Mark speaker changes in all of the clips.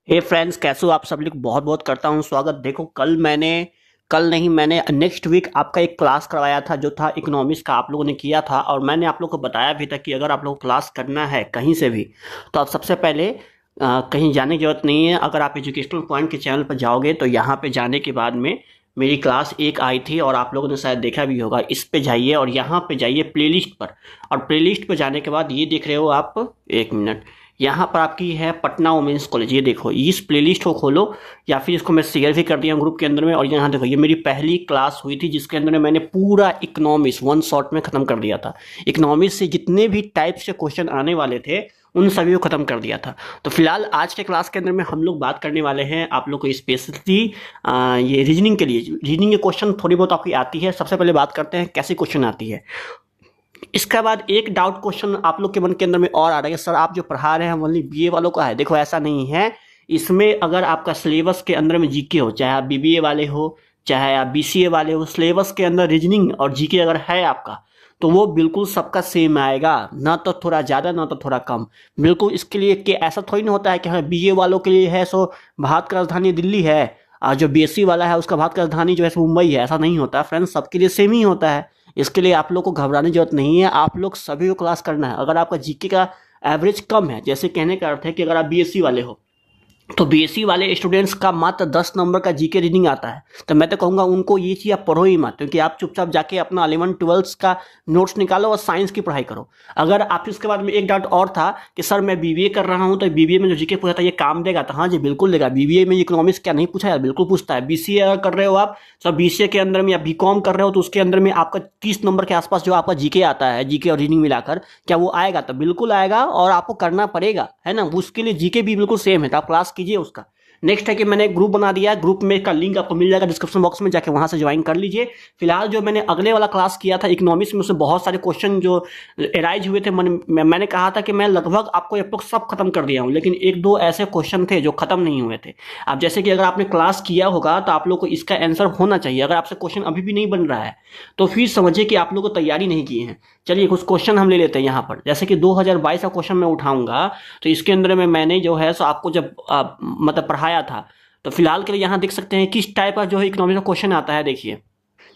Speaker 1: हे friends, कैसे हो आप सब लोग। बहुत बहुत करता हूँ स्वागत। देखो, मैंने नेक्स्ट वीक आपका एक क्लास करवाया था जो था इकोनॉमिक्स का। आप लोगों ने किया था और मैंने आप लोगों को बताया भी था कि अगर आप लोगों को क्लास करना है कहीं से भी तो आप सबसे पहले कहीं जाने की जरूरत नहीं है। अगर आप एजुकेशनल पॉइंट के चैनल पर जाओगे तो यहाँ पे जाने के बाद में मेरी क्लास एक आई थी और आप लोगों ने शायद देखा भी होगा। इस पे जाइए और यहाँ पे जाइए प्लेलिस्ट पर, और प्लेलिस्ट पर जाने के बाद ये देख रहे हो आप, एक मिनट, यहाँ पर आपकी है पटना वुमेंस कॉलेज। ये देखो, इस प्लेलिस्ट को खोलो या फिर इसको मैं शेयर भी कर दिया हूँ ग्रुप के अंदर में। और यहाँ देखो, ये मेरी पहली क्लास हुई थी जिसके अंदर में मैंने पूरा इकोनॉमिक्स वन शॉट में ख़त्म कर दिया था। इकोनॉमिक्स से जितने भी टाइप से क्वेश्चन आने वाले थे उन सभी को ख़त्म कर दिया था। तो फिलहाल आज के क्लास के अंदर में हम लोग बात करने वाले हैं आप लोग को स्पेशली ये रीजनिंग के लिए। रीजनिंग के क्वेश्चन थोड़ी बहुत आपकी आती है। सबसे पहले बात करते हैं कैसे क्वेश्चन आती है। इसके बाद एक डाउट क्वेश्चन आप लोग के मन के अंदर में और आ रहा है, सर आप जो पढ़ा रहे हैं ओनली बीए वालों का है। देखो, ऐसा नहीं है। इसमें अगर आपका सिलेबस के अंदर में जीके हो, चाहे आप बीबीए वाले हो चाहे आप बीसीए वाले हो, सिलेबस के अंदर रीजनिंग और जीके अगर है आपका तो वो बिल्कुल सबका सेम आएगा, ना तो थोड़ा ज़्यादा ना तो थोड़ा कम। बिल्कुल इसके लिए कि ऐसा थोड़ी ना होता है कि हाँ बीए वालों के लिए है सो भारत का राजधानी दिल्ली है और जो बीएससी वाला है उसका भारत का राजधानी जो है मुंबई है। ऐसा नहीं होता फ्रेंड्स, सबके लिए सेम ही होता है। इसके लिए आप लोग को घबराने की जरूरत नहीं है। आप लोग सभी को क्लास करना है। अगर आपका जीके का एवरेज कम है, जैसे कहने का अर्थ है कि अगर आप बीएससी वाले हो तो बीएससी वाले स्टूडेंट्स का मात्र 10 नंबर का जीके रीडिंग आता है, तो मैं तो कहूँगा उनको ये चीज़ आप पढ़ो ही मत, क्योंकि आप चुपचाप जाके अपना 11-12 का नोट्स निकालो और साइंस की पढ़ाई करो। अगर आप इसके बाद में एक डाउट और था कि सर मैं बीबीए कर रहा हूँ तो बीबीए में जो जीके पूछा था ये काम देगा, तो हाँ जी बिल्कुल देगा। बीबीए में इकोनॉमिक्स क्या नहीं पूछा है, बिल्कुल पूछता है। बीसीए अगर कर रहे हो आप, तो बीसीए के अंदर में या बीकॉम कर रहे हो तो उसके अंदर में आपका 30 नंबर के आसपास जो आपका जीके आता है, जीके और रीडिंग मिलाकर, क्या वो आएगा? तो बिल्कुल आएगा और आपको करना पड़ेगा, है ना। उसके लिए जीके भी बिल्कुल सेम है, तो आप क्लास कीजिए उसका। नेक्स्ट है कि मैंने ग्रुप बना दिया है। ग्रुप में का लिंक आपको मिल जाएगा डिस्क्रिप्शन बॉक्स में, जाके वहां से ज्वाइन कर लीजिए। फिलहाल जो मैंने अगले वाला क्लास किया था इकोनॉमिक्स में, उसमें बहुत सारे क्वेश्चन जो एराइज हुए थे, मैंने कहा था कि मैं लगभग आपको अप्रोक्स सब खत्म कर दिया हूँ, लेकिन एक दो ऐसे क्वेश्चन थे जो खत्म नहीं हुए थे। अब जैसे कि अगर आपने क्लास किया होगा तो आप लोग को इसका आंसर होना चाहिए। अगर आपसे क्वेश्चन अभी भी नहीं बन रहा है तो फिर समझिए कि आप लोग को तैयारी नहीं की है। चलिए कुछ क्वेश्चन हम ले लेते हैं यहाँ पर। जैसे कि 2022 का क्वेश्चन मैं उठाऊंगा, तो इसके अंदर में मैंने जो है सो आपको जब मतलब पढ़ाया था, तो फिलहाल के लिए यहाँ देख सकते हैं किस टाइप का जो है इकोनॉमिक्स का क्वेश्चन आता है। देखिए,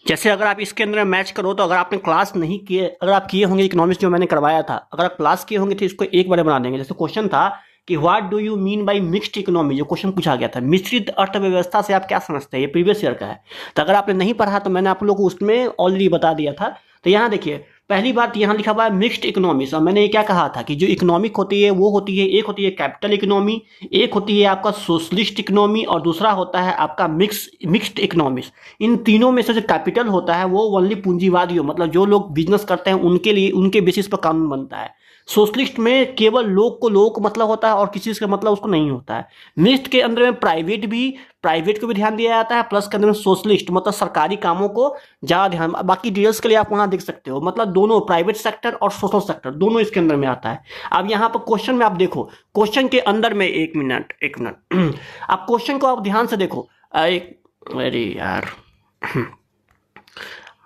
Speaker 1: जैसे अगर आप इसके अंदर मैच करो तो अगर आपने क्लास नहीं किए, अगर आप किए होंगे इकोनॉमिक्स जो मैंने करवाया था, अगर आप क्लास किए होंगे तो इसको एक बार बना देंगे। जैसे क्वेश्चन था कि what do you mean by mixed economy, जो क्वेश्चन पूछा गया था, मिश्रित अर्थव्यवस्था से आप क्या समझते हैं, ये प्रीवियस ईयर का है। तो अगर आपने नहीं पढ़ा तो मैंने आप लोगों को उसमें ऑलरेडी बता दिया था। तो यहाँ देखिए, पहली बात यहाँ लिखा हुआ है मिक्स्ड इकोनॉमिक्स। और मैंने ये क्या कहा था कि जो इकोनॉमिक होती है वो होती है, एक होती है कैपिटल इकोनॉमी, एक होती है आपका सोशलिस्ट इकोनॉमी, और दूसरा होता है आपका मिक्स्ड इकोनॉमिक्स। इन तीनों में से जो कैपिटल होता है वो ओनली पूंजीवादियों, मतलब जो लोग बिजनेस करते हैं उनके लिए, उनके बेसिस पर कानून बनता है। सोशलिस्ट में केवल लोग को लोग मतलब होता है और किसी चीज का मतलब उसको नहीं होता है। मिक्स्ड के अंदर में प्राइवेट को भी ध्यान दिया जाता है, प्लस के अंदर में सोशलिस्ट मतलब सरकारी कामों को ज्यादा ध्यान। बाकी डिटेल्स के लिए आप वहां देख सकते हो, मतलब दोनों प्राइवेट सेक्टर और सोशल सेक्टर दोनों इसके अंदर में आता है। अब यहाँ पर क्वेश्चन में आप देखो, क्वेश्चन के अंदर में एक मिनट आप क्वेश्चन को आप ध्यान से देखो। अरे यार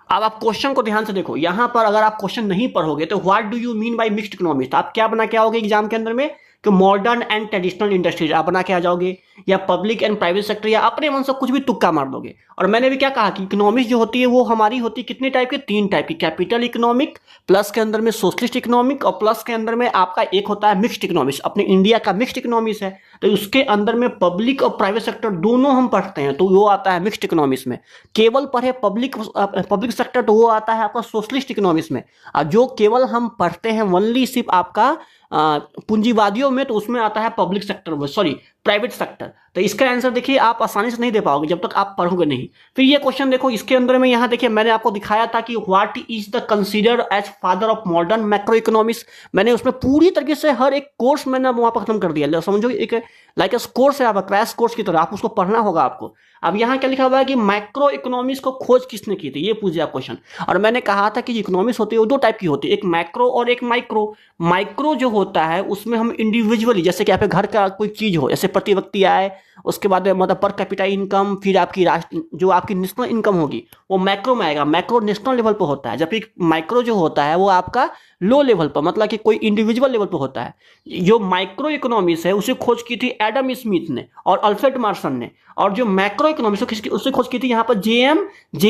Speaker 1: अब आप क्वेश्चन को ध्यान से देखो। यहां पर अगर आप क्वेश्चन नहीं पढ़ोगे तो what do you mean by mixed economics, आप क्या बना के आओगे एग्जाम के अंदर में कि मॉडर्न एंड ट्रेडिशनल इंडस्ट्रीज आप बना के आ जाओगे, या पब्लिक एंड प्राइवेट सेक्टर, या अपने मन से कुछ भी तुक्का मार दोगे। और मैंने भी क्या कहा कि इकोनॉमिक्स जो होती है वो हमारी होती है कितने टाइप की, 3 टाइप की। कैपिटल इकोनॉमिक, प्लस के अंदर में सोशलिस्ट इकोनॉमिक, और प्लस के अंदर में आपका एक होता है मिक्स्ड इकोनॉमिक्स। अपने इंडिया का मिक्स्ड इकोनॉमिक्स है तो उसके अंदर में पब्लिक और प्राइवेट सेक्टर दोनों हम पढ़ते हैं, तो वो आता है मिक्स्ड इकोनॉमिक्स में। केवल पढ़े पब्लिक सेक्टर तो वो आता है आपका सोशलिस्ट इकोनॉमिक्स में। और जो केवल हम पढ़ते हैं ओनली सिर्फ आपका पूंजीवादियों में, तो उसमें आता है public sector, sorry private sector. तो इसका आंसर देखिए आप आसानी से नहीं दे पाओगे जब तक आप पढ़ोगे नहीं। फिर ये क्वेश्चन देखो, इसके अंदर में यहाँ देखिए मैंने आपको दिखाया था कि what is the consider as father of modern macro economics. मैंने उसमें पूरी तरीके से हर एक कोर्स मैंने वहां पर खत्म कर दिया। समझो एक लाइक कोर्स है, आप क्रैश कोर्स की तरह आप उसको पढ़ना होगा आपको। अब यहाँ क्या लिखा हुआ है कि माइक्रो इकोनॉमिक्स को खोज किसने की थी, ये पूछ दिया क्वेश्चन। और मैंने कहा था कि इकोनॉमिक्स होती है वो 2 टाइप की होती है, एक मैक्रो और एक माइक्रो। माइक्रो जो होता है उसमें हम इंडिविजुअली, जैसे कि आपके घर का कोई चीज हो, जैसे प्रति व्यक्ति सीपीआई, उसके बाद मतलब पर कैपिटा इनकम, फिर आपकी राष्ट्र जो आपकी नेशनल इनकम होगी वो मैक्रो में आएगा। मैक्रो नेशनल लेवल पर होता है, जबकि माइक्रो जो होता है वो आपका लो लेवल पर, मतलब कि कोई इंडिविजुअल लेवल पर होता है। जो माइक्रो इकोनॉमिक्स है उसे खोज की थी एडम स्मिथ ने और अल्फ्रेड मार्शन ने, और जो मैक्रो इकोनॉमिक्स उसे खोज की थी यहाँ पर जे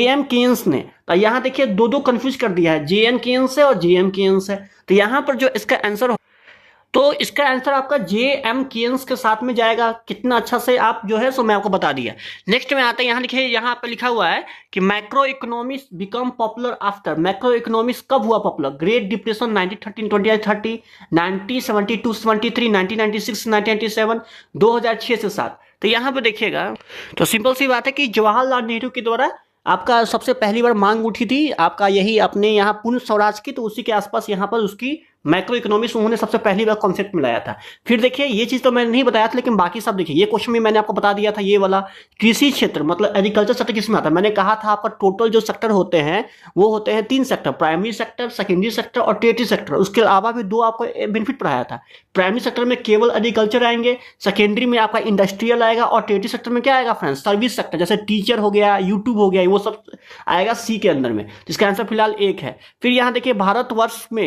Speaker 1: एम केन्स ने। तो यहाँ देखिए दो दो कंफ्यूज कर दिया है, जे एन केन्स है और जे एम केन्स है। तो यहाँ पर जो इसका आंसर, तो इसका आंसर आपका जे एम केन्स के साथ में जाएगा। कितना अच्छा से आप जो है सो मैं आपको बता दिया। नेक्स्ट में आता है, यहाँ लिखे, यहाँ पे लिखा हुआ है कि macro economics become popular after. Macro economics कब हुआ पॉपुलर? ग्रेट डिप्रेशन 1913 2030, 1972 73, 1996 1997, 2006 से 7। तो यहाँ पे देखिएगा, तो सिंपल सी बात है कि जवाहरलाल नेहरू के द्वारा आपका सबसे पहली बार मांग उठी थी आपका यही अपने यहाँ पूर्ण स्वराज की, तो उसी के आसपास यहाँ पर उसकी मैक्रो इकोनॉमिक्स उन्होंने सबसे पहली बार कॉन्सेप्ट में लाया था। फिर देखिए ये चीज तो मैंने नहीं बताया था, लेकिन बाकी सब देखिए, ये क्वेश्चन भी मैंने आपको बता दिया था। ये वाला कृषि क्षेत्र मतलब एग्रीकल्चर सेक्टर किसमें आता है? मैंने कहा था आपका टोटल जो सेक्टर होते हैं वो होते हैं 3 sector, primary sector, secondary sector और टेरिटरी सेक्टर। उसके अलावा भी 2 आपको बेनिफिट पढ़ाया था। प्राइमरी सेक्टर में केवल एग्रीकल्चर आएंगे, सेकेंडरी में आपका इंडस्ट्रियल आएगा, और टेरिटरी सेक्टर में क्या आएगा फ्रेंड्स? सर्विस सेक्टर, जैसे टीचर हो गया, यूट्यूब हो गया, वो सब आएगा सी के अंदर में, जिसका आंसर फिलहाल 1 है। फिर यहाँ देखिए भारतवर्ष में,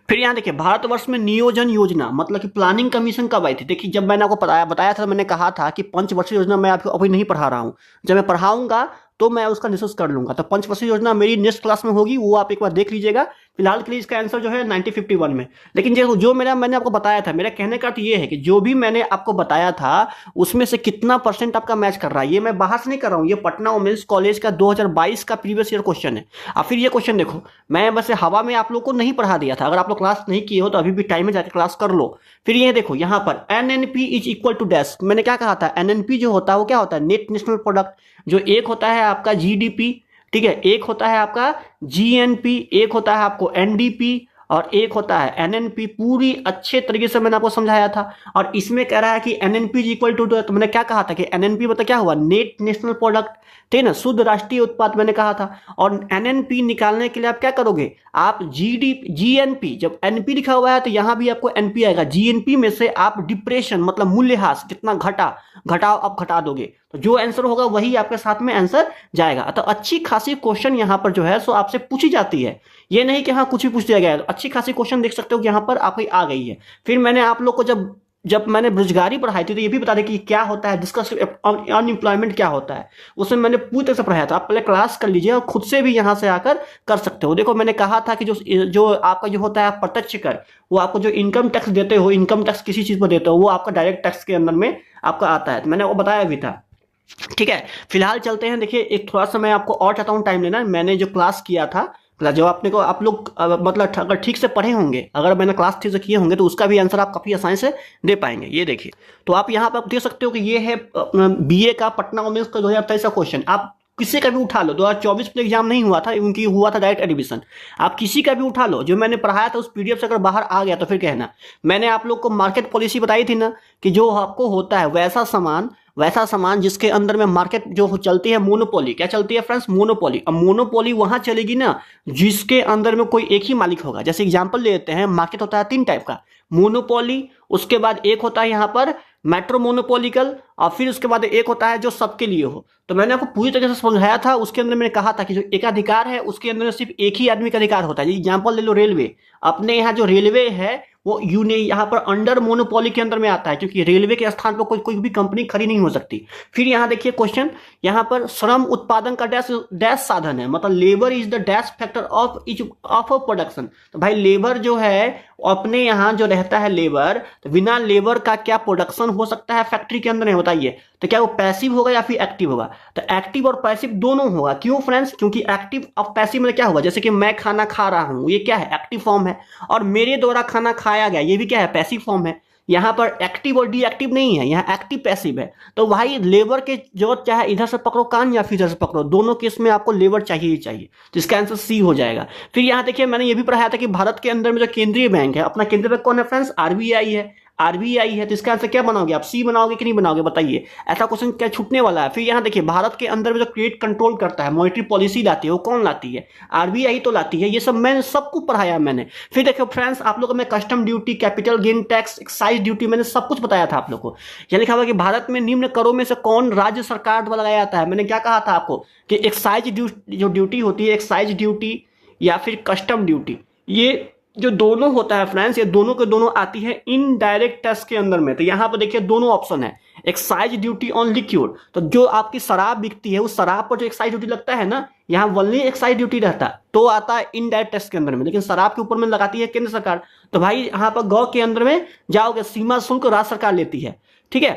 Speaker 1: फिर यहाँ देखिए भारतवर्ष में नियोजन योजना मतलब कि प्लानिंग कमीशन कब आई थी? देखिए जब मैंने आपको बताया था, मैंने कहा था कि पंचवर्षीय योजना मैं आपको अभी नहीं पढ़ा रहा हूँ, जब मैं पढ़ाऊंगा तो मैं उसका डिस्कस कर लूंगा। तो पंचवर्षीय योजना मेरी नेक्स्ट क्लास में होगी, वो आप एक बार देख लीजिएगा। फिलहाल के लिए इसका आंसर जो है 1951 में। लेकिन जो मैंने आपको बताया था, मेरा कहने का अर्थ ये है कि जो भी मैंने आपको बताया था उसमें से कितना % आपका मैच कर रहा है, ये मैं बाहर से नहीं कर रहा हूँ, ये पटना वुमेन्स कॉलेज का 2022 का प्रीवियस ईयर क्वेश्चन है। अब फिर ये क्वेश्चन देखो, मैं बस हवा में आप लोग को नहीं पढ़ा दिया था, अगर आप लोग क्लास नहीं किए हो तो अभी भी टाइम में जाकर क्लास कर लो। फिर ये देखो यहाँ पर NNP is equal to dash, मैंने क्या कहा था? एनएनपी जो होता है वो क्या होता है? Net national product. जो एक होता है आपका जीडीपी, ठीक है, एक होता है आपका जीएनपी, एक होता है आपको एनडीपी, और एक होता है एनएनपी। पूरी अच्छे तरीके से मैंने आपको समझाया था। और इसमें कह रहा है कि एनएनपी इक्वल टू, तो मैंने क्या कहा था कि एनएनपी मतलब क्या हुआ? नेट नेशनल प्रोडक्ट, ठीक ना, शुद्ध राष्ट्रीय उत्पाद मैंने कहा था। और एनएनपी निकालने के लिए आप क्या करोगे? आप जीएनपी, जब एनपी लिखा हुआ है तो यहां भी आपको एनपी आएगा। जीएनपी में से आप डिप्रेशन मतलब मूल्यह्रास कितना घटाओ आप घटा दोगे, तो जो आंसर होगा वही आपके साथ में आंसर जाएगा। तो अच्छी खासी क्वेश्चन यहां पर जो है सो आपसे पूछी जाती है, ये नहीं कि हाँ कुछ भी पूछ दिया गया है। तो अच्छी खासी क्वेश्चन देख सकते हो कि यहाँ पर आपकी आ गई है। फिर मैंने आप लोग को जब मैंने बेरोजगारी पढ़ाई थी तो ये भी बता दें कि क्या होता है, डिस्कस अनएम्प्लॉयमेंट क्या होता है, उसमें मैंने पूरी तरह से पढ़ाया था। आप पहले क्लास कर लीजिए और खुद से भी यहाँ से आकर कर सकते हो। देखो मैंने कहा था कि जो आपका जो होता है प्रत्यक्ष कर, वो आपको जो इनकम टैक्स देते हो, इनकम टैक्स किसी चीज पर देते हो, वो आपका डायरेक्ट टैक्स के अंदर में आपका आता है, मैंने वो बताया भी था। ठीक है, फिलहाल चलते हैं। देखिए एक थोड़ा सा मैं आपको और चाहता हूँ टाइम लेना। मैंने जो क्लास किया था, जो आपने को आप लोग मतलब अगर ठीक से पढ़े होंगे, अगर मैंने क्लास ठीक से किए होंगे तो उसका भी आंसर आप काफ़ी आसानी से दे पाएंगे। ये देखिए, तो आप यहाँ पर आप देख सकते हो कि ये है बीए का पटना वुमेन्स का 2023 का क्वेश्चन। आप किसी का भी उठा लो, 2024 में एग्जाम नहीं हुआ था, उनकी हुआ था डायरेक्ट एडमिशन। आप किसी का भी उठा लो, जो मैंने पढ़ाया था उस पीडीएफ से अगर बाहर आ गया तो फिर कहना। मैंने आप लोग को मार्केट पॉलिसी बताई थी ना, कि जो आपको होता है वैसा सामान जिसके अंदर में मार्केट जो चलती है, मोनोपोली। क्या चलती है फ्रेंड्स? मोनोपोली। अब मोनोपोली वहां चलेगी ना जिसके अंदर में कोई एक ही मालिक होगा। जैसे एग्जांपल लेते हैं, मार्केट होता है 3 टाइप का, मोनोपोली, उसके बाद एक होता है यहाँ पर मेट्रो मोनोपोलिकल, और फिर उसके बाद एक होता है जो सबके लिए हो। तो मैंने आपको पूरी तरीके से समझाया था। उसके अंदर मैंने कहा था कि जो एकाधिकार है उसके अंदर सिर्फ एक ही आदमी का अधिकार होता है। एग्जांपल ले लो रेलवे, अपने यहाँ जो रेलवे है वो यहाँ पर अंडर मोनोपोली के अंदर में आता है, क्योंकि रेलवे के स्थान पर कोई भी कंपनी खड़ी नहीं हो सकती। फिर यहाँ देखिए क्वेश्चन, यहाँ पर श्रम उत्पादन का डैश साधन है, मतलब labour is the dash factor of production. तो भाई लेबर जो है अपने यहाँ जो रहता है लेबर, तो बिना लेबर का क्या प्रोडक्शन हो सकता है फैक्ट्री के अंदर? है बताइए। तो क्या वो पैसिव होगा या फिर एक्टिव होगा? तो एक्टिव और पैसिव दोनों होगा। क्यों फ्रेंड्स? क्योंकि एक्टिव और पैसिव में क्या होगा? जैसे कि मैं खाना खा रहा हूं, ये क्या है? एक्टिव फॉर्म है। और मेरे द्वारा खाना खाया गया, ये भी क्या है? पैसिव फॉर्म है। यहाँ पर एक्टिव और डी एक्टिव नहीं है, यहाँ एक्टिव पैसिव है। तो भाई लेबर के जो चाहे इधर से पकड़ो कान या फिर इधर से पकड़ो, दोनों केस में आपको लेबर चाहिए ही चाहिए। तो इसका आंसर सी हो जाएगा। फिर यहाँ देखिए मैंने ये भी पढ़ाया था कि भारत के अंदर में जो केंद्रीय बैंक है, अपना केंद्रीय बैंक कौन है फ्रेंड्स? आरबीआई है। आरबीआई है, तो इसका आंसर क्या बनाओगे आप? सी बनाओगे कि नहीं बनाओगे बताइए? ऐसा क्वेश्चन क्या छूटने वाला है? फिर यहाँ देखिए, भारत के अंदर में जो क्रेडिट कंट्रोल करता है, मॉनेटरी पॉलिसी लाती है, वो कौन लाती है? आरबीआई तो लाती है। ये सब मैंने सबको पढ़ाया मैंने। फिर देखो फ्रेंड्स, आप लोगों को मैं custom duty, capital gain tax, excise duty, मैंने सब कुछ बताया था आप लोग को। यह लिखा हुआ कि भारत में निम्न करों में से कौन राज्य सरकार द्वारा लगाया जाता है? मैंने क्या कहा था आपको कि एक्साइज जो ड्यूटी होती है, एक्साइज ड्यूटी या फिर कस्टम ड्यूटी, ये जो दोनों होता है फ्रेंड्स, ये दोनों के दोनों आती है इनडायरेक्ट टैक्स के अंदर में। तो यहाँ पर देखिए दोनों ऑप्शन है, एक्साइज ड्यूटी ऑन लिक्विड, तो जो आपकी शराब बिकती है उस शराब पर जो एक्साइज ड्यूटी लगता है ना, यहाँ वनली एक्साइज ड्यूटी रहता है, तो आता है इनडायरेक्ट टैक्स के अंदर में। लेकिन शराब के ऊपर में लगाती है केंद्र सरकार। तो भाई यहाँ पर गौ के अंदर में जाओगे, सीमा शुल्क राज्य सरकार लेती है, ठीक है।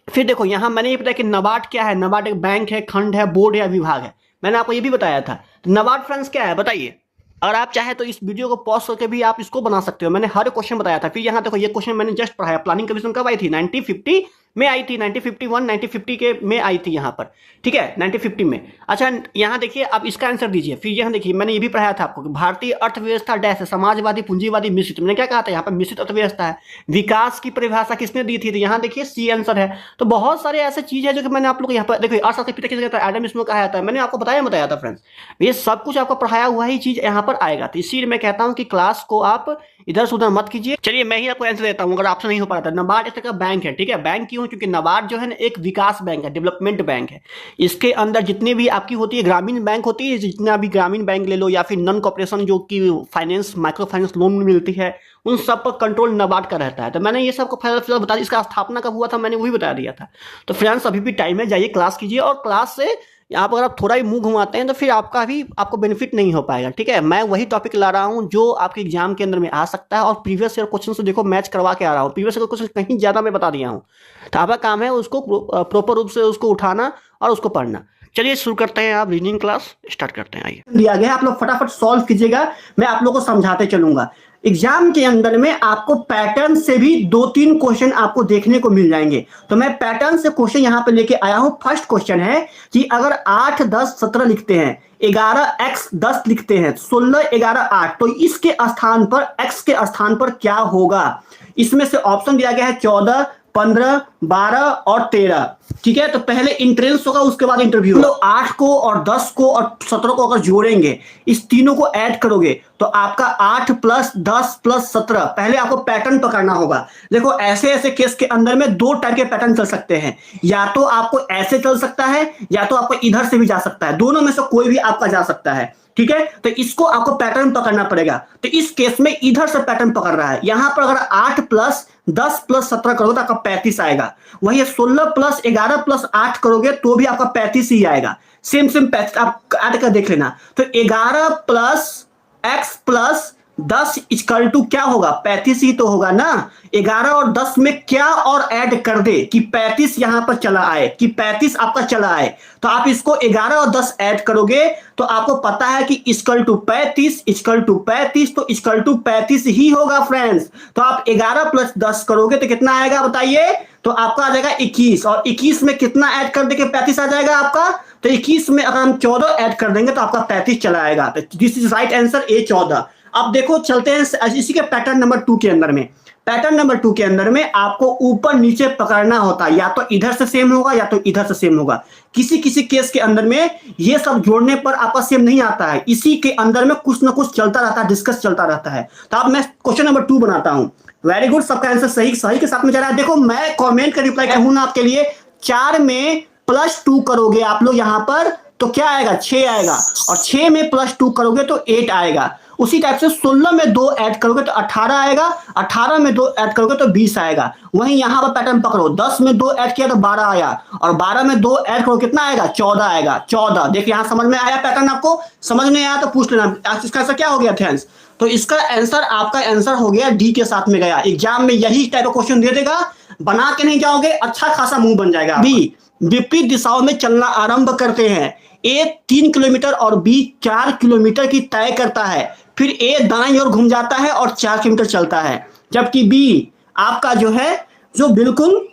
Speaker 1: फिर देखो यहाँ मैंने ये बताया कि नाबार्ड क्या है। नाबार्ड एक बैंक है, खंड है, बोर्ड है या विभाग है। मैंने आपको ये भी बताया था। तो नाबार्ड फ्रेंड्स क्या है बताइए? अगर आप चाहे तो इस वीडियो को पॉज करके भी आप इसको बना सकते हो। मैंने हर क्वेश्चन बताया था। फिर यहाँ देखो, ये क्वेश्चन मैंने जस्ट पढ़ाया। प्लानिंग कमीशन कब आई थी? 1950 में आई थी, 1951 1950 के में आई थी यहाँ पर, ठीक है, 1950 में। अच्छा यहाँ देखिए, आप इसका आंसर दीजिए। फिर यहाँ देखिए, मैंने ये भी पढ़ाया था आपको कि भारतीय अर्थव्यवस्था डैश है, समाजवादी, पूंजीवादी, मिश्रित। मैंने क्या कहा था? यहाँ पर मिश्रित अर्थव्यवस्था है। विकास की परिभाषा किसने दी थी? तो यहाँ देखिए सी आंसर है। तो बहुत सारे ऐसे चीज है जो कि मैंने आप लोग यहाँ पर देखिए, अर्थशास्त्र के पिता किसे कहता है? एडम स्मिथ कहा जाता है। मैंने आपको बताया था फ्रेंड्स। ये सब कुछ आपको पढ़ाया हुआ ही चीज यहाँ पर आएगा। तो इसीलिए मैं कहता हूँ कि क्लास को आप इधर से उधर मत कीजिए। चलिए मैं ही आपको आंसर देता हूँ, अगर आपसे नहीं हो पा रहा था। नाबार्ड इस तरह का बैंक है, ठीक है। बैंक क्यों? क्योंकि नाबार्ड जो है ना एक विकास बैंक है, डेवलपमेंट बैंक है। इसके अंदर जितने भी आपकी होती है ग्रामीण बैंक होती है, जितना भी ग्रामीण बैंक ले लो या फिर नॉन कॉर्पोरेशन जो कि फाइनेंस, माइक्रो फाइनेंस लोन मिलती है, उन सब पर कंट्रोल नाबार्ड का रहता है। तो मैंने ये सबको फिलहाल बता दिया। इसका स्थापना कब हुआ था मैंने वही बता दिया था। तो फ्रेंड्स अभी भी टाइम है, जाइए क्लास कीजिए। और क्लास से आप अगर आप थोड़ा ही मुंह घुमाते हैं तो फिर आपको बेनिफिट नहीं हो पाएगा, ठीक है। मैं वही टॉपिक ला रहा हूं जो आपके एग्जाम के अंदर में आ सकता है, और प्रीवियस ईयर क्वेश्चन से देखो मैच करवा के आ रहा हूं। प्रीवियस ईयर क्वेश्चन कहीं ज्यादा मैं बता दिया हूं। तो आपका काम है उसको प्रॉपर रूप से उसको उठाना और उसको पढ़ना। चलिए शुरू करते हैं, आप रीजनिंग क्लास स्टार्ट करते हैं। आइए, दिया गया है, आप लोग फटाफट सॉल्व कीजिएगा, मैं आप लोगों को समझाते चलूंगा। एग्जाम के अंदर में आपको पैटर्न से भी 2-3 क्वेश्चन आपको देखने को मिल जाएंगे। तो मैं पैटर्न से क्वेश्चन यहां पे लेके आया हूं। फर्स्ट क्वेश्चन है कि अगर 8, 10, 17 लिखते हैं, 11x 10 लिखते हैं, 16, 11, 8, तो इसके स्थान पर x के स्थान पर क्या होगा? इसमें से ऑप्शन दिया गया है 14, 15, 12 और 13, ठीक है। तो पहले इंट्रेंस होगा, उसके बाद इंटरव्यू। तो 8 को और 10 को और 17 को अगर जोड़ेंगे, इस तीनों को ऐड करोगे तो आपका 8 प्लस 10 प्लस 17, पहले आपको पैटर्न पकड़ना होगा। देखो ऐसे ऐसे केस के अंदर में 2 टाइप के पैटर्न चल सकते हैं, या तो आपको ऐसे चल सकता है या तो आपको इधर से भी जा सकता है, दोनों में से कोई भी आपका जा सकता है, ठीक है। तो इसको आपको पैटर्न पकड़ना पड़ेगा। तो इस केस में इधर से पैटर्न पकड़ रहा है। यहां पर अगर 8 प्लस 10 प्लस 17 करोगे तो आपका 35 आएगा। वही 16 प्लस 11 प्लस 8 करोगे तो भी आपका 35 ही आएगा। सेम 35 आप ऐड कर देख लेना। तो 11 plus x plus 10 equal to क्या होगा? 35 ही तो होगा ना। 11 और 10 में क्या और ऐड कर दे कि 35 यहां पर चला आए, कि 35 आपका चला आए। तो आप इसको 11 और 10 ऐड करोगे तो आपको पता है कि इक्वल टू 35 इक्वल टू 35, तो इक्वल टू 35 ही होगा फ्रेंड्स। तो आप 11 प्लस 10 करोगे तो कितना आएगा बताइए? तो आपका आ जाएगा 21, और 21 में कितना ऐड कर देंगे? 35 आ जाएगा आपका। तो 21 में अगर हम 14 ऐड कर देंगे तो आपका 35 चला आएगा। तो दिस इज राइट आंसर, ए 14। अब देखो चलते हैं इसी के पैटर्न नंबर 2 के अंदर में। पैटर्न नंबर 2 के अंदर में आपको ऊपर नीचे पकड़ना होता है, या तो इधर से सेम होगा या तो इधर से सेम होगा। किसी किसी केस के अंदर में ये सब जोड़ने पर आपका सेम नहीं आता है, इसी के अंदर में कुछ ना कुछ चलता रहता है, डिस्कस चलता रहता है। तो अब मैं क्वेश्चन नंबर 2 बनाता हूं। वेरी गुड, सबका आंसर सही के साथ में जा रहा है। देखो मैं कॉमेंट का रिप्लाई कहूं ना आपके लिए, 4 में +2 करोगे आप लोग यहां पर तो क्या आएगा? 6 आएगा, और 6 में +2 करोगे तो 8 आएगा। उसी टाइप से 16 में 2 ऐड करोगे तो 18 आएगा, 18 में 2 ऐड करोगे तो 20 आएगा। वहीं यहां पर पैटर्न पकड़ो, 10 में 2 ऐड किया तो 12 आया, और 12 में 2 ऐड करो कितना आएगा? 14 आएगा। 14 देखिए यहां समझ में आया पैटर्न? आपको समझ में आया तो पूछ लेना। इसका आंसर क्या हो गया फ्रेंड्स? तो इसका आंसर, आपका आंसर हो गया डी के साथ में गया। एग्जाम में यही टाइप का क्वेश्चन दे देगा, बना के नहीं जाओगे, अच्छा खासा मुंह बन जाएगा। बी, विपरीत दिशाओं में चलना आरंभ करते हैं। ए 3 किलोमीटर और बी 4 किलोमीटर की तय करता है। फिर ए दाईं ओर घूम जाता है और 4 किलोमीटर चलता है, जबकि बी आपका जो है जो बिल्कुल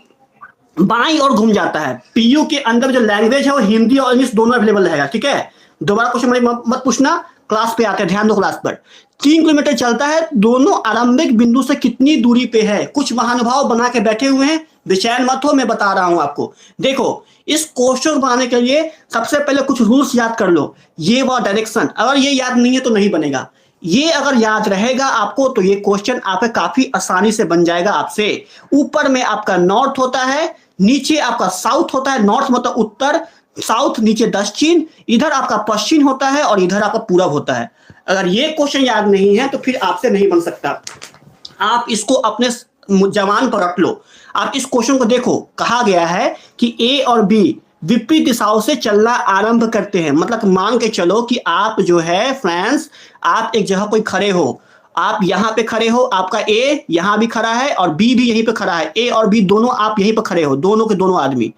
Speaker 1: बाईं ओर घूम जाता है। पीयू के अंदर जो लैंग्वेज है वो हिंदी और इंग्लिश दोनों अवेलेबल रहेगा, ठीक है। दोबारा क्वेश्चन मत पूछना, क्लास पे आते हैं, ध्यान दो क्लास पर। 3 किलोमीटर चलता है, दोनों आरंभिक बिंदु से कितनी दूरी पे है? कुछ महानुभाव बना के बैठे हुए हैं, बेचैन मत हो, मैं बता रहा हूं आपको। देखो, इस क्वेश्चन बनाने के लिए सबसे पहले कुछ रूल्स याद कर लो। ये वो डायरेक्शन, अगर ये याद नहीं है तो नहीं बनेगा। ये अगर याद रहेगा आपको तो ये क्वेश्चन आपका काफी आसानी से बन जाएगा आपसे। ऊपर में आपका नॉर्थ होता है, नीचे आपका साउथ होता है। नॉर्थ मतलब उत्तर, साउथ नीचे दक्षिण, इधर आपका पश्चिम होता है और इधर आपका पूरब होता है। अगर ये क्वेश्चन याद नहीं है तो फिर आपसे नहीं बन सकता। आप इसको अपने जवान पर रख लो। आप इस क्वेश्चन को देखो, कहा गया है कि ए और बी विपरीत दिशाओं से चलना आरंभ करते हैं। मतलब मान के चलो कि आप जो है फ्रेंड्स, आप एक जगह कोई खड़े हो, आप यहां पे खड़े हो, आपका ए यहां भी खड़ा है और बी भी यहीं पे खड़ा है। ए और बी दोनों आप यहीं पे खड़े हो, दोनों के दोनों आदमी।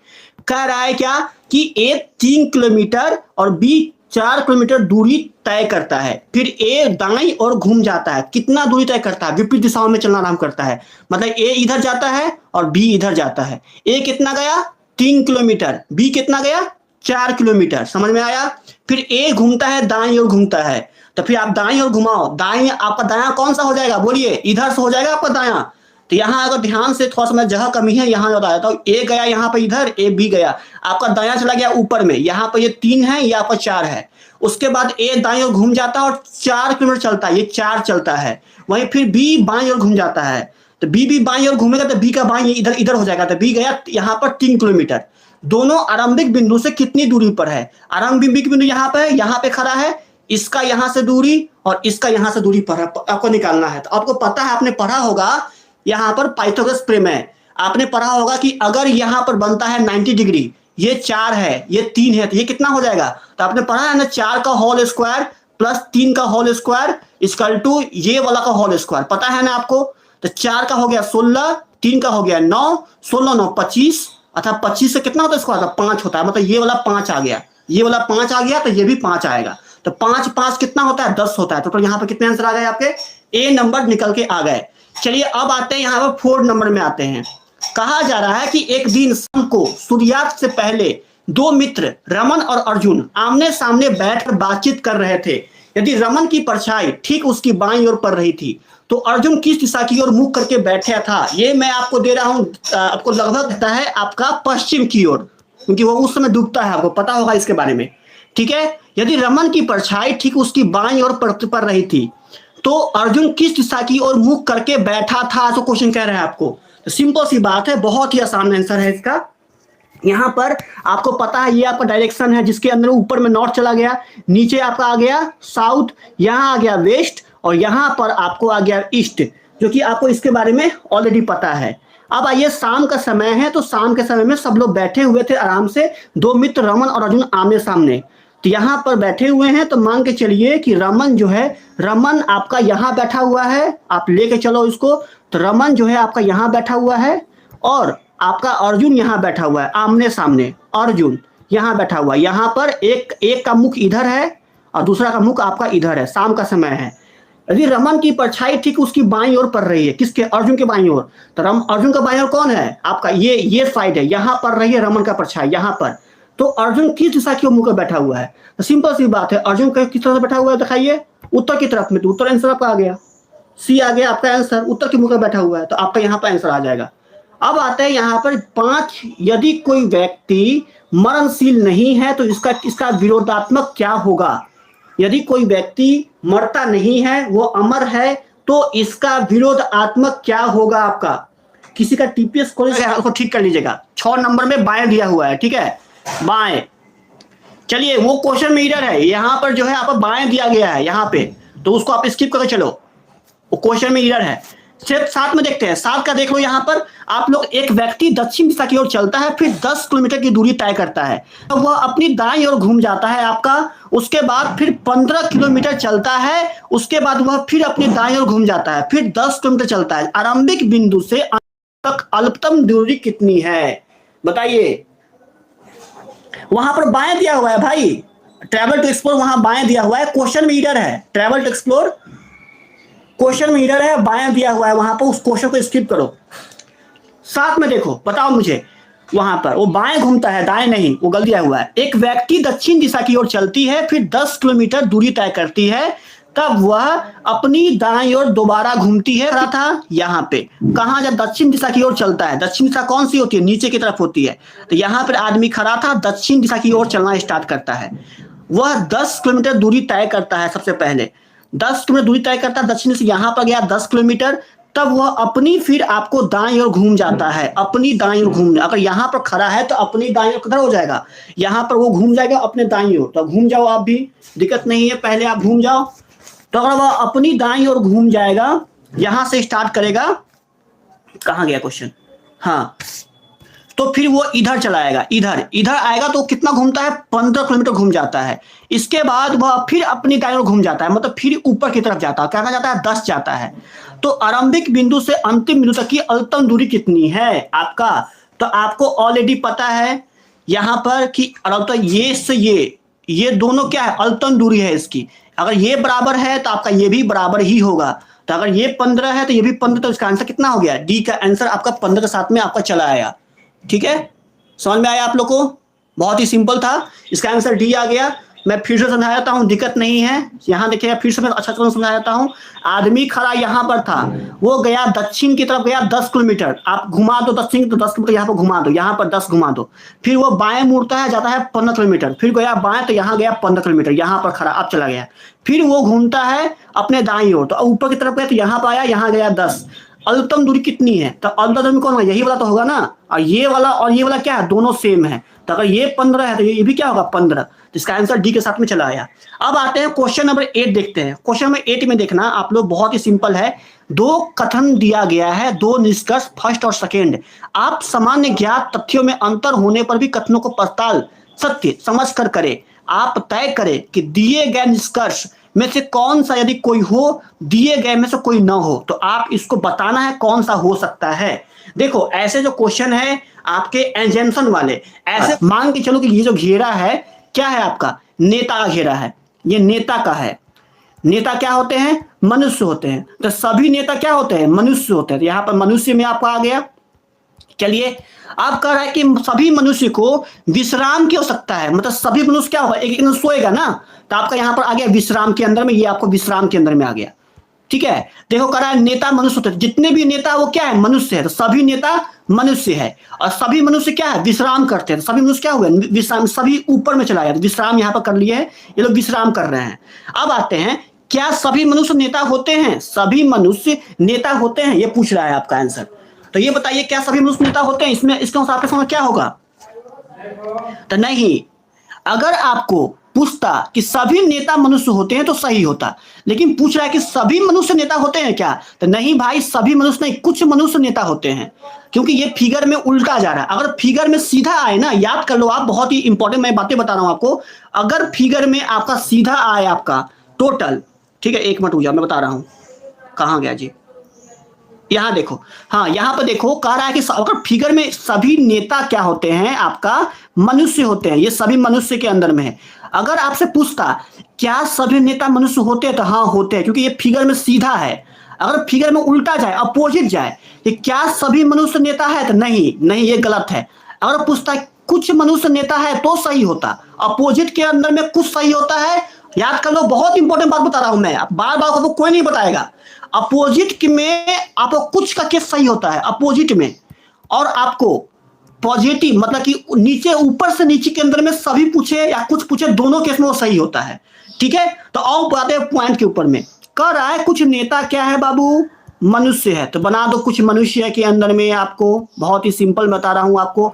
Speaker 1: कह रहा है क्या कि ए 3 किलोमीटर और बी 4 किलोमीटर दूरी तय करता है। फिर ए दाईं ओर घूम जाता है। कितना दूरी तय करता है? विपरीत दिशाओं में चलना आरंभ करता है। मतलब ए इधर जाता है और बी इधर जाता है। ए कितना गया? 3 किलोमीटर। बी कितना गया? 4 किलोमीटर। समझ में आया? फिर ए घूमता है, दाईं ओर घूमता है। तो फिर आप दाईं ओर घुमाओ। दाईं, आपका दायां कौन सा हो जाएगा? बोलिए, इधर से हो जाएगा आपका दायां। तो यहां अगर ध्यान से थोड़ा सा जगह कमी है, यहां बताया था, ए गया यहां पे इधर, ए बी गया, आपका दायां चला गया ऊपर में। यहां पर ये 3 है, यहाँ पर 4 है। उसके बाद ए दाईं ओर घूम जाता है और 4 किलोमीटर चलता है, ये 4 चलता है। वहीं फिर बी बाईं ओर घूम जाता है। तो बी भी बाईं ओर घूमेगा तो बी का बाईं इधर इधर हो जाएगा। तो बी गया यहाँ पर 3 किलोमीटर। दोनों आरंभिक बिंदु से कितनी दूरी पर है? आरंभिक बिंदु यहाँ पे है, यहाँ पे खड़ा है। इसका यहां से दूरी और इसका यहां से दूरी पर आपको निकालना है। तो आपको पता है, आपने पढ़ा होगा यहां पर पाइथागोरस प्रमेय। आपने पढ़ा होगा कि अगर यहां पर बनता है 90 डिग्री, ये 4 है, ये 3 है, तो ये कितना हो जाएगा? तो आपने पढ़ा है ना, 4 का होल स्क्वायर प्लस 3 का होल स्क्वायर इक्वल टू ये वाला का होल स्क्वायर। पता है ना आपको? तो 4 का हो गया 16, 3 का हो गया 9, 16 9 25, अर्थात 25 से कितना होता है स्क्वायर? 5 होता है। मतलब ये वाला 5 आ गया, ये वाला 5 आ गया, तो ये भी 5 आएगा। तो 5 5 कितना होता है? 10 होता है। तो यहाँ पे कितने आंसर आ गए आपके? ए नंबर निकल के आ गए। चलिए अब आते हैं यहाँ पर 4 नंबर में आते हैं। कहा जा रहा है कि एक दिन शाम को सूर्यास्त से पहले 2 मित्र रमन और अर्जुन आमने सामने बैठकर बातचीत कर रहे थे। यदि रमन की परछाई ठीक उसकी बाईं ओर पड़ रही थी तो अर्जुन किस दिशा की ओर मुख करके बैठा था? ये मैं आपको दे रहा हूं, आपको लगभग कहता है आपका पश्चिम की ओर, क्योंकि वो उस समय डूबता है, आपको पता होगा इसके बारे में। ठीक है, यदि रमन की परछाई ठीक उसकी बाईं ओर पड़ रही थी तो अर्जुन किस दिशा की ओर मुख करके बैठा था? तो क्वेश्चन कह रहे हैं आपको। तो सिंपल सी बात है, बहुत ही आसान आंसर है इसका। यहां पर आपको पता है ये आपका डायरेक्शन है, जिसके अंदर ऊपर में नॉर्थ चला गया, नीचे आपका आ गया साउथ, यहां आ गया वेस्ट और यहां पर आपको आ गया ईस्ट, जो कि आपको इसके बारे में ऑलरेडी पता है। अब आइए, शाम का समय है, तो शाम के समय में सब लोग बैठे हुए थे आराम से, 2 मित्र रमन और अर्जुन आमने सामने। तो यहां पर बैठे हुए हैं, तो मान के चलिए कि रमन जो है, रमन आपका यहां बैठा हुआ है, आप लेके चलो इसको। तो रमन जो है आपका यहां बैठा हुआ है और आपका अर्जुन यहां बैठा हुआ है आमने सामने। अर्जुन यहां बैठा हुआ है, यहां पर एक का मुख इधर है और दूसरा का मुख आपका इधर है। शाम का समय है। यदि रमन की परछाई ठीक उसकी बाईं ओर पड़ रही है, किसके? अर्जुन के बाईं ओर। तो अर्जुन का बाईं ओर कौन है? आपका ये साइड है, यहां पड़ रही है रमन का परछाई यहां पर। तो अर्जुन किस दिशा की ओर मुंह कर बैठा हुआ है? तो सिंपल सी बात है, अर्जुन किस तरह से बैठा हुआ है दिखाइए? उत्तर की तरफ में। तो उत्तर आंसर आपका आ गया, सी आ गया आपका आंसर, उत्तर की मुंह कर बैठा हुआ है। तो आपका यहाँ पर आंसर आ जाएगा। अब आते हैं यहाँ पर 5, यदि कोई व्यक्ति मरणशील नहीं है तो इसका विरोधात्मक क्या होगा? यदि कोई व्यक्ति मरता नहीं है, वो अमर है, तो इसका विरोधात्मक क्या होगा आपका? किसी का टीपीएस को ठीक कर लीजिएगा। 6 नंबर में बाएं दिया हुआ है, ठीक है, बाएं। चलिए, वो क्वेश्चन में इधर है, यहां पर जो है आपको बाएं दिया गया है यहाँ पे, तो उसको आप स्किप करके चलो, वो क्वेश्चन में इधर है। सिर्फ 7 में देखते हैं। 7 का देख लो, यहाँ पर आप लोग, एक व्यक्ति दक्षिण दिशा की ओर चलता है, फिर 10 किलोमीटर की दूरी तय करता है, तो वह अपनी दाईं ओर घूम जाता है आपका। उसके बाद फिर 15 किलोमीटर चलता है, उसके बाद वह फिर अपनी दाईं ओर घूम जाता है, फिर 10 किलोमीटर चलता है। आरंभिक बिंदु से अंत तक अल्पतम दूरी कितनी है? बताइए। वहां पर बाएं दिया हुआ है भाई, ट्रैवल टू एक्सप्लोर, वहां बाएं दिया हुआ है, क्वेश्चन में इधर है, ट्रैवल टू एक्सप्लोर क्वेश्चन में इधर है, बाएं दिया हुआ है वहां पर, उस क्वेश्चन को स्किप करो। 7 में देखो, बताओ मुझे, वहां पर वो बाएं घूमता है, दाएं नहीं, वो गलत दिया हुआ है। एक व्यक्ति दक्षिण दिशा की ओर चलती है, फिर 10 किलोमीटर दूरी तय करती है, तब वह अपनी दाईं ओर दोबारा घूमती है। खड़ा था यहाँ पे, कहाँ जब दक्षिण दिशा की ओर चलता है, दक्षिण दिशा कौन सी होती है, नीचे की तरफ होती है। तो यहाँ पर आदमी खड़ा था, दक्षिण दिशा की ओर चलना स्टार्ट करता है। वह 10 किलोमीटर दूरी तय करता है। सबसे पहले 10 किलोमीटर दूरी तय करता है, दक्षिण से यहाँ पर गया 10 किलोमीटर, तब वह अपनी फिर आपको दाईं ओर घूम जाता है। अपनी दाईं ओर घूमने, अगर यहाँ पर खड़ा है तो अपनी दाईं ओर किधर हो जाएगा, यहाँ पर वो घूम जाएगा अपने दाईं ओर। तो घूम जाओ आप भी, दिक्कत नहीं है, पहले आप घूम जाओ। तो अगर वह अपनी दाईं ओर घूम जाएगा, यहां से स्टार्ट करेगा, कहां गया क्वेश्चन, हाँ, तो फिर वो इधर चलाएगा, इधर इधर आएगा तो कितना घूमता है, 15 किलोमीटर घूम जाता है। इसके बाद वह फिर अपनी दाईं ओर घूम जाता है, मतलब फिर ऊपर की तरफ जाता है, क्या जाता है, 10 जाता है। तो आरंभिक बिंदु से अंतिम बिंदु तक की अधिकतम दूरी कितनी है आपका, तो आपको ऑलरेडी पता है यहां पर कि ये से ये दोनों क्या है, अधिकतम दूरी है इसकी। अगर ये बराबर है तो आपका ये भी बराबर ही होगा। तो अगर ये 15 है तो ये भी 15, तो इसका आंसर कितना हो गया, डी का आंसर आपका 15 के साथ में आपका चला आया। ठीक है, समझ में आया आप लोग को, बहुत ही सिंपल था, इसका आंसर डी आ गया। मैं फिर से समझा देता हूं, दिक्कत नहीं है, यहां देखिए फिर से मैं अच्छा समझा देता हूं। आदमी खड़ा यहां पर था, वो गया दक्षिण की तरफ गया 10 किलोमीटर, आप घुमा दो दक्षिण तो 10 किलोमीटर यहाँ पर घुमा दो, यहाँ पर 10 घुमा दो। फिर वो बाएं मुड़ता है, जाता है 15 किलोमीटर, फिर गया बाएं तो यहाँ गया 15 किलोमीटर, यहाँ पर खड़ा अब चला गया। फिर वो घूमता है अपने दाईं ओर, तो ऊपर की तरफ गया तो यहाँ पर आया, यहाँ गया 10। अधिकतम दूरी कितनी है, तो अधिकतम दूरी कौन होगा, यही वाला तो होगा ना, और ये वाला क्या है, दोनों सेम है। तो अगर ये 15 है तो ये भी क्या होगा 15, तो इसका आंसर डी के साथ में चला आया। अब आते हैं क्वेश्चन नंबर 8 देखते हैं। क्वेश्चन नंबर 8 में देखना आप लोग, बहुत ही सिंपल है। दो कथन दिया गया है, दो निष्कर्ष फर्स्ट और सेकेंड। आप सामान्य ज्ञात तथ्यों में अंतर होने पर भी कथनों को पड़ताल सत्य समझ कर करें। आप तय करें कि दिए गए निष्कर्ष में से कौन सा यदि कोई हो, दिए गए में से कोई ना हो, तो आप इसको बताना है कौन सा हो सकता है। देखो ऐसे जो क्वेश्चन है आपके एजेंशन वाले, ऐसे मान के चलो कि ये जो घेरा है क्या है आपका, नेता का घेरा है, ये नेता का है। नेता क्या होते हैं, मनुष्य होते हैं, तो सभी नेता क्या होते हैं, मनुष्य होते हैं। तो यहां पर मनुष्य में आपका आ गया। चलिए अब कह रहा है कि सभी मनुष्य को विश्राम की आवश्यकता है, मतलब सभी मनुष्य क्या होगा, एक एक दिन सोएगा ना, तो आपका यहां पर आ गया विश्राम के अंदर में, ये आपको विश्राम के अंदर में आ गया। ठीक है, देखो कह रहा है नेता मनुष्य होते हैं, जितने भी नेता वो क्या है, मनुष्य है, तो सभी नेता मनुष्य है। और सभी मनुष्य क्या है, विश्राम करते हैं, तो सभी मनुष्य क्या हुए, विश्राम, सभी ऊपर में चला गया, तो विश्राम यहां पर कर लिए है, ये लोग विश्राम कर रहे हैं। अब आते हैं, क्या सभी मनुष्य नेता होते हैं, सभी मनुष्य नेता होते हैं, ये पूछ रहा है आपका आंसर। तो ये बताइए क्या सभी मनुष्य नेता होते हैं, इसमें इसका आपके सामने क्या होगा, तो नहीं। अगर आपको पूछता कि सभी नेता मनुष्य होते हैं तो सही होता, लेकिन पूछ रहा है कि सभी मनुष्य नेता होते हैं क्या, तो नहीं भाई, सभी मनुष्य नहीं, कुछ मनुष्य नेता होते हैं, क्योंकि ये फिगर में उल्टा जा रहा है। अगर फिगर में सीधा आए ना, याद कर लो आप, बहुत ही इंपॉर्टेंट मैं बातें बता रहा हूं आपको। अगर फिगर में आपका सीधा आए आपका टोटल, ठीक है, एक मिनट हो जाए, मैं बता रहा हूं, कहां गया जी, यहां देखो, हाँ यहां पर देखो, कह रहा है कि अगर फिगर में सभी नेता क्या होते हैं, आपका मनुष्य होते हैं, ये सभी मनुष्य के अंदर में है। अगर आपसे पूछता क्या सभी नेता मनुष्य होते हैं, तो हाँ होते हैं, क्योंकि ये फिगर में सीधा है। अगर फिगर में उल्टा जाए, अपोजिट जाए, कि क्या सभी मनुष्य नेता है, तो नहीं नहीं, ये गलत है। अगर पूछता है कुछ मनुष्य नेता है तो सही होता, अपोजिट के अंदर में कुछ सही होता है। याद कर लो, बहुत इंपॉर्टेंट बात बता रहा हूं मैं, बार बार आपको कोई नहीं बताएगा। अपोजिट में आपको कुछ का केस सही होता है अपोजिट में, और आपको पॉजिटिव मतलब कि नीचे, ऊपर से नीचे के अंदर में सभी पूछे या कुछ पूछे, दोनों केस में वो सही होता है। ठीक है, तो आओ बताते हैं पॉइंट के ऊपर में। कह रहा है कुछ नेता क्या है बाबू, मनुष्य है, तो बना दो कुछ मनुष्य के अंदर में। आपको बहुत ही सिंपल बता रहा हूं आपको,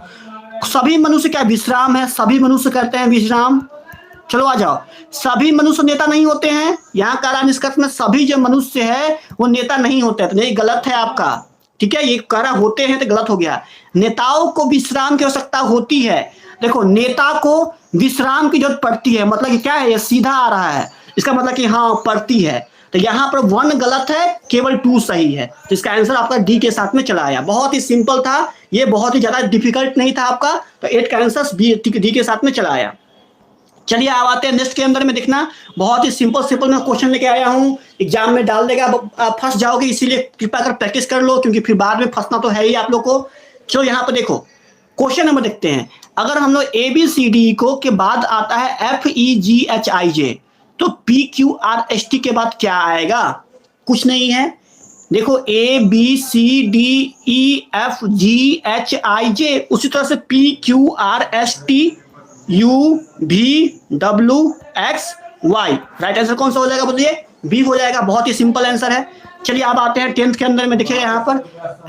Speaker 1: सभी मनुष्य क्या विश्राम है, सभी मनुष्य करते हैं विश्राम। चलो आ जाओ, सभी मनुष्य नेता नहीं होते हैं, यहाँ कह रहा निष्कर्ष में सभी जो मनुष्य है वो नेता नहीं होते हैं, तो नहीं, गलत है आपका। ठीक है, ये कह रहा होते हैं तो गलत हो गया। नेताओं को विश्राम की आवश्यकता होती है। देखो नेता को विश्राम की जरूरत पड़ती है, मतलब कि क्या है, ये सीधा आ रहा है, इसका मतलब कि हाँ पड़ती है। तो यहाँ पर 1 गलत है, केवल 2 सही है, तो इसका आंसर आपका डी के साथ में चला आया। बहुत ही सिंपल था ये, बहुत ही ज्यादा डिफिकल्ट नहीं था आपका, तो 8 का आंसर डी के साथ में चला आया। चलिए अब आते हैं नेक्स्ट के अंदर में। देखना बहुत ही सिंपल मैं क्वेश्चन लेके आया हूं, एग्जाम में डाल देगा, आप फंस जाओगे, इसीलिए कृपया कर प्रैक्टिस कर लो, क्योंकि फिर बाद में फंसना तो है ही आप लोग को। चलो यहाँ पर देखो, क्वेश्चन नंबर देखते हैं। अगर हम लोग ए बी सी डी को के बाद आता है F E ji H I J, तो P Q R S T के बाद क्या आएगा? कुछ नहीं है। देखो A B C D E F G H I J, उसी तरह से P Q R S T U भी W X Y. Right answer कौन सा हो जाएगा? बोलिए बी हो जाएगा। बहुत ही सिंपल आंसर है। चलिए अब आते हैं 10th के अंदर में। देखिए यहाँ पर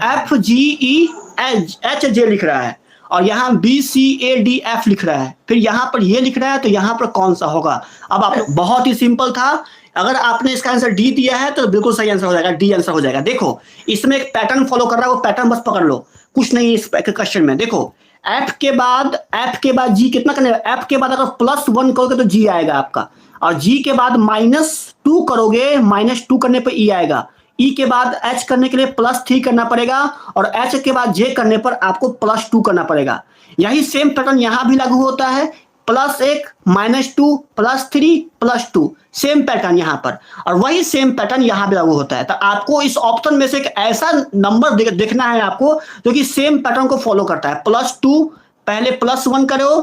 Speaker 1: F G E H J लिख रहा है और यहाँ B C A D F लिख रहा है, फिर यहाँ पर ये लिख रहा है, तो यहाँ पर कौन सा होगा? अब आप लोग, बहुत ही सिंपल था। अगर आपने इसका आंसर डी दिया है तो बिल्कुल सही आंसर हो जाएगा, डी आंसर हो जाएगा। देखो इसमें एक पैटर्न फॉलो कर रहा है, वो पैटर्न बस पकड़ लो, कुछ नहीं इस क्वेश्चन में। देखो एफ के बाद जी कितना करने, एफ के बाद अगर +1 करोगे तो जी आएगा आपका, और जी के बाद -2 करोगे, -2 करने पर ई आएगा, ई के बाद एच करने के लिए +3 करना पड़ेगा, और एच के बाद जे करने पर आपको +2 करना पड़ेगा। यही सेम पैटर्न यहां भी लागू होता है, +1 -2 +3 +2, सेम पैटर्न यहां पर, और वही सेम पैटर्न यहां भी लागू होता है। तो आपको इस ऑप्शन में से एक ऐसा नंबर देखना है आपको जो कि सेम पैटर्न को फॉलो करता है। +2 पहले +1 करो,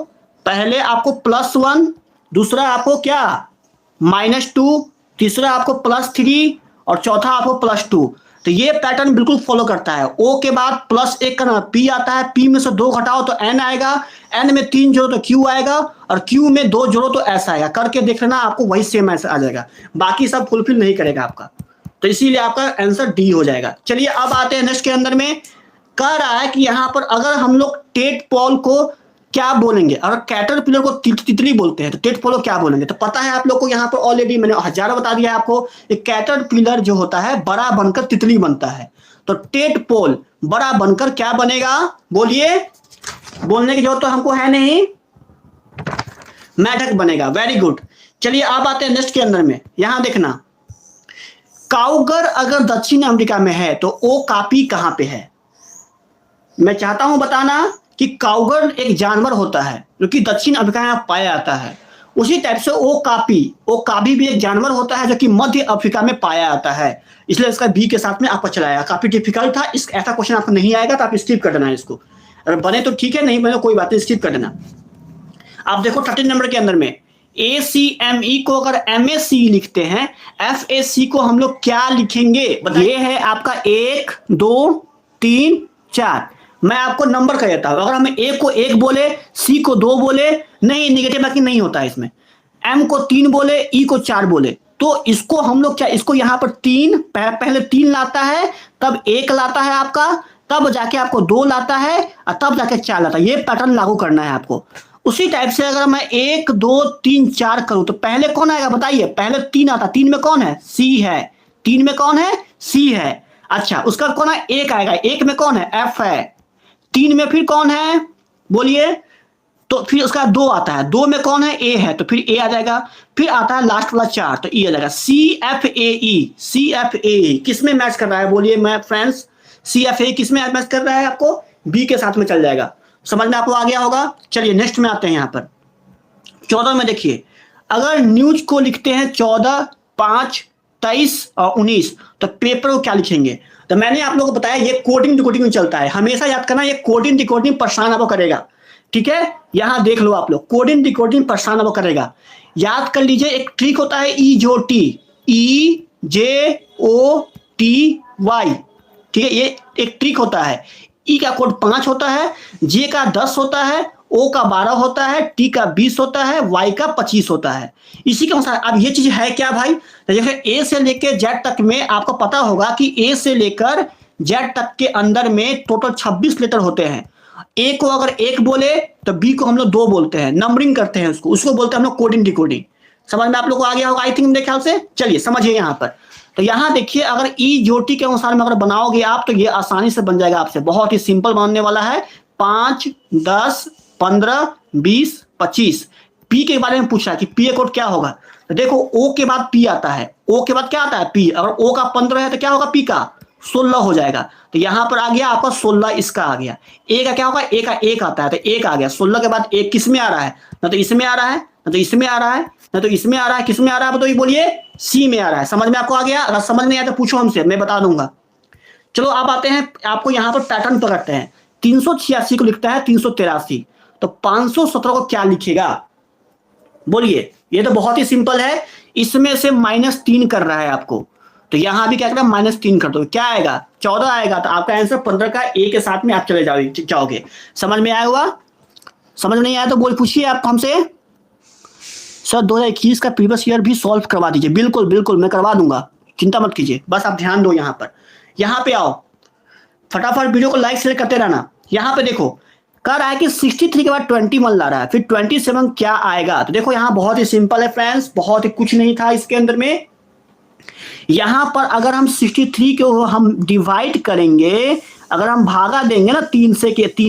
Speaker 1: पहले आपको +1, दूसरा आपको क्या -2, तीसरा आपको +3 और चौथा आपको +2। तो ये पैटर्न बिल्कुल फॉलो करता है। ओ के बाद +1 करना, पी आता है, पी में से 2 घटाओ तो एन आएगा, एन में 3 जोड़ो तो क्यू आएगा, और क्यू में 2 जोड़ो तो एस आएगा। करके देख लेना, आपको वही सेम आंसर आ जाएगा। बाकी सब फुलफिल नहीं करेगा आपका, तो इसीलिए आपका आंसर डी हो जाएगा। चलिए अब आते हैं नेक्स्ट के अंदर में। कह रहा है कि यहाँ पर अगर हम लोग टेट पॉल को क्या बोलेंगे, अगर कैटरपिलर को तितली बोलते हैं तो टेट पोलो क्या बोलेंगे? तो पता है आप लोग को, यहाँ पर ऑलरेडी मैंने हजारों बता दिया है आपको। एक कैटरपिलर जो होता है बड़ा बनकर तितली बनता है, तो टेट पोल बड़ा बनकर क्या बनेगा? बोलिए, बोलने की जरूरत तो हमको है नहीं, मेढक बनेगा। Very good. चलिए अब आते हैं नेक्स्ट के अंदर में। यहां देखना, काउगर अगर दक्षिण अमेरिका में है तो ओ कापी कहां पे है? मैं चाहता हूं बताना कि काउगर एक जानवर होता है जो कि दक्षिण अफ्रीका में पाया जाता है। उसी टाइप से ओ कापी भी एक जानवर होता है जो कि मध्य अफ्रीका में पाया जाता है। इसलिए इसका बी के साथ में आपको चलाया। काफी डिफिकल्ट था, इस ऐसा क्वेश्चन आपको नहीं आएगा तो आप स्किप कर देना इसको। अगर बने तो ठीक है, नहीं बने कोई बात नहीं, स्किप कर देना। आप देखो 13 नंबर के अंदर में ACME को अगर MAC लिखते हैं, FAC को हम लोग क्या लिखेंगे? ये है आपका 1 2 3 4। मैं आपको नंबर कह देता हूं। अगर हम A को 1 बोले, C को 2 बोले, नहीं निगेटिव मार्किंग नहीं होता है इसमें। M को 3 बोले, E को 4 बोले, तो इसको हम लोग क्या, इसको यहां पर 3 पहले 3 लाता है, तब 1 लाता है आपका, तब जाके आपको 2 लाता है, और तब जाके 4 लाता है। ये पैटर्न लागू करना है आपको। उसी टाइप से अगर मैं 1 2 3 4 करूं तो पहले कौन आएगा बताइए? पहले 3 आता। 3 में कौन है? C है। 3 में कौन है? C है। अच्छा, उसका कौन है? 1 आएगा। 1 में कौन है? F है। 3 में फिर कौन है? बोलिए। तो फिर उसका 2 आता है। 2 में कौन है? A है, तो फिर A आ जाएगा। फिर आता है लास्ट वाला 4, तो E आ जाएगा। CFAE किस में मैच कर रहा है? बोलिए मैं फ्रेंड्स, CFAE किस में मैच कर रहा है? आपको B के साथ में चल जाएगा। समझ में आपको आ गया होगा। चलिए नेक्स्ट में आते हैं। यहाँ पर 14 में देखिए, अगर न्यूज को लिखते हैं 14 5 23 और 19, तो पेपर को क्या लिखेंगे? तो मैंने आप लोगों को बताया ये कोडिंग डिकोडिंग में चलता है। हमेशा याद करना, ये कोडिंग डिकोडिंग परेशान आपको करेगा। ठीक है, यहां देख लो आप लोग, कोडिंग डिकोडिंग परेशान आपको करेगा। याद कर लीजिए, एक ट्रिक होता है EJOT, EJOTY। ठीक है, ये एक ट्रिक होता है। ई का कोड 5 होता है, जे का 10 होता है, ओ का 12 होता है, टी का 20 होता है, वाई का 25 होता है। इसी के अनुसार अब ये चीज है क्या भाई? तो देखिए ए से लेकर जेड तक में आपको पता होगा कि ए से लेकर जेड तक के अंदर में टोटल 26 लेटर होते हैं। ए को अगर 1 बोले तो बी को हम लोग 2 बोलते हैं, नंबरिंग करते हैं उसको बोलते हैं हम लोग कोडिंग डिकोडिंग। समझ में आप लोग को आ गया होगा आई थिंक, मेरे ख्याल से। चलिए समझिए यहाँ पर। तो यहां देखिए, अगर EJOT के अनुसार में अगर बनाओगे आप तो ये आसानी से बन जाएगा आपसे। बहुत ही सिंपल बनने वाला है। 5 10 15 20 25। पी के बारे में पूछा है कि पी कोड क्या होगा? तो देखो ओ के बाद पी आता है, ओ के बाद क्या आता है? पी। अगर ओ का 15 है तो क्या होगा? पी का 16 हो जाएगा। तो यहां पर आ गया आपका 16, इसका आ गया। ए का क्या होगा? ए का 1 आता है, तो 1 आ गया। 16 के बाद 1 किस में आ रहा है? ना तो इसमें आ रहा है, ना तो इसमें आ रहा है, ना तो इसमें आ रहा है। किस में आ रहा है? तो ये बोलिए सी में आ रहा है। समझ में आपको आ गया? अगर समझ नहीं आया तो पूछो हमसे, मैं बता दूंगा। चलो अब आते हैं, आपको यहां पर पैटर्न पकड़ते हैं। 386 को लिखता है 383, तो 517 को क्या लिखेगा? बोलिए। ये तो बहुत ही सिंपल है, इसमें से -3 कर रहा है आपको, तो यहां भी क्या करना, -3 कर दो, क्या आएगा? 14 आएगा। तो आपका आंसर 15 का ए के साथ में आप चले जाओगे। समझ में आया हुआ? समझ नहीं आया तो बोल पूछिए आप हमसे। सर 2021 का प्रीवियस ईयर भी सॉल्व करवा दीजिए। बिल्कुल बिल्कुल मैं करवा दूंगा, चिंता मत कीजिए, बस आप ध्यान दो। यहाँ पे आओ, फटाफट वीडियो को लाइक शेयर करते रहना। यहाँ पे देखो, कह रहा है कि 63 के बाद 21 ला रहा है, फिर 27 क्या आएगा? तो देखो यहाँ बहुत ही सिंपल है फ्रेंड्स, बहुत ही कुछ नहीं था इसके अंदर में। यहां पर अगर हम 63 को हम डिवाइड करेंगे, अगर हम भागा देंगे ना 3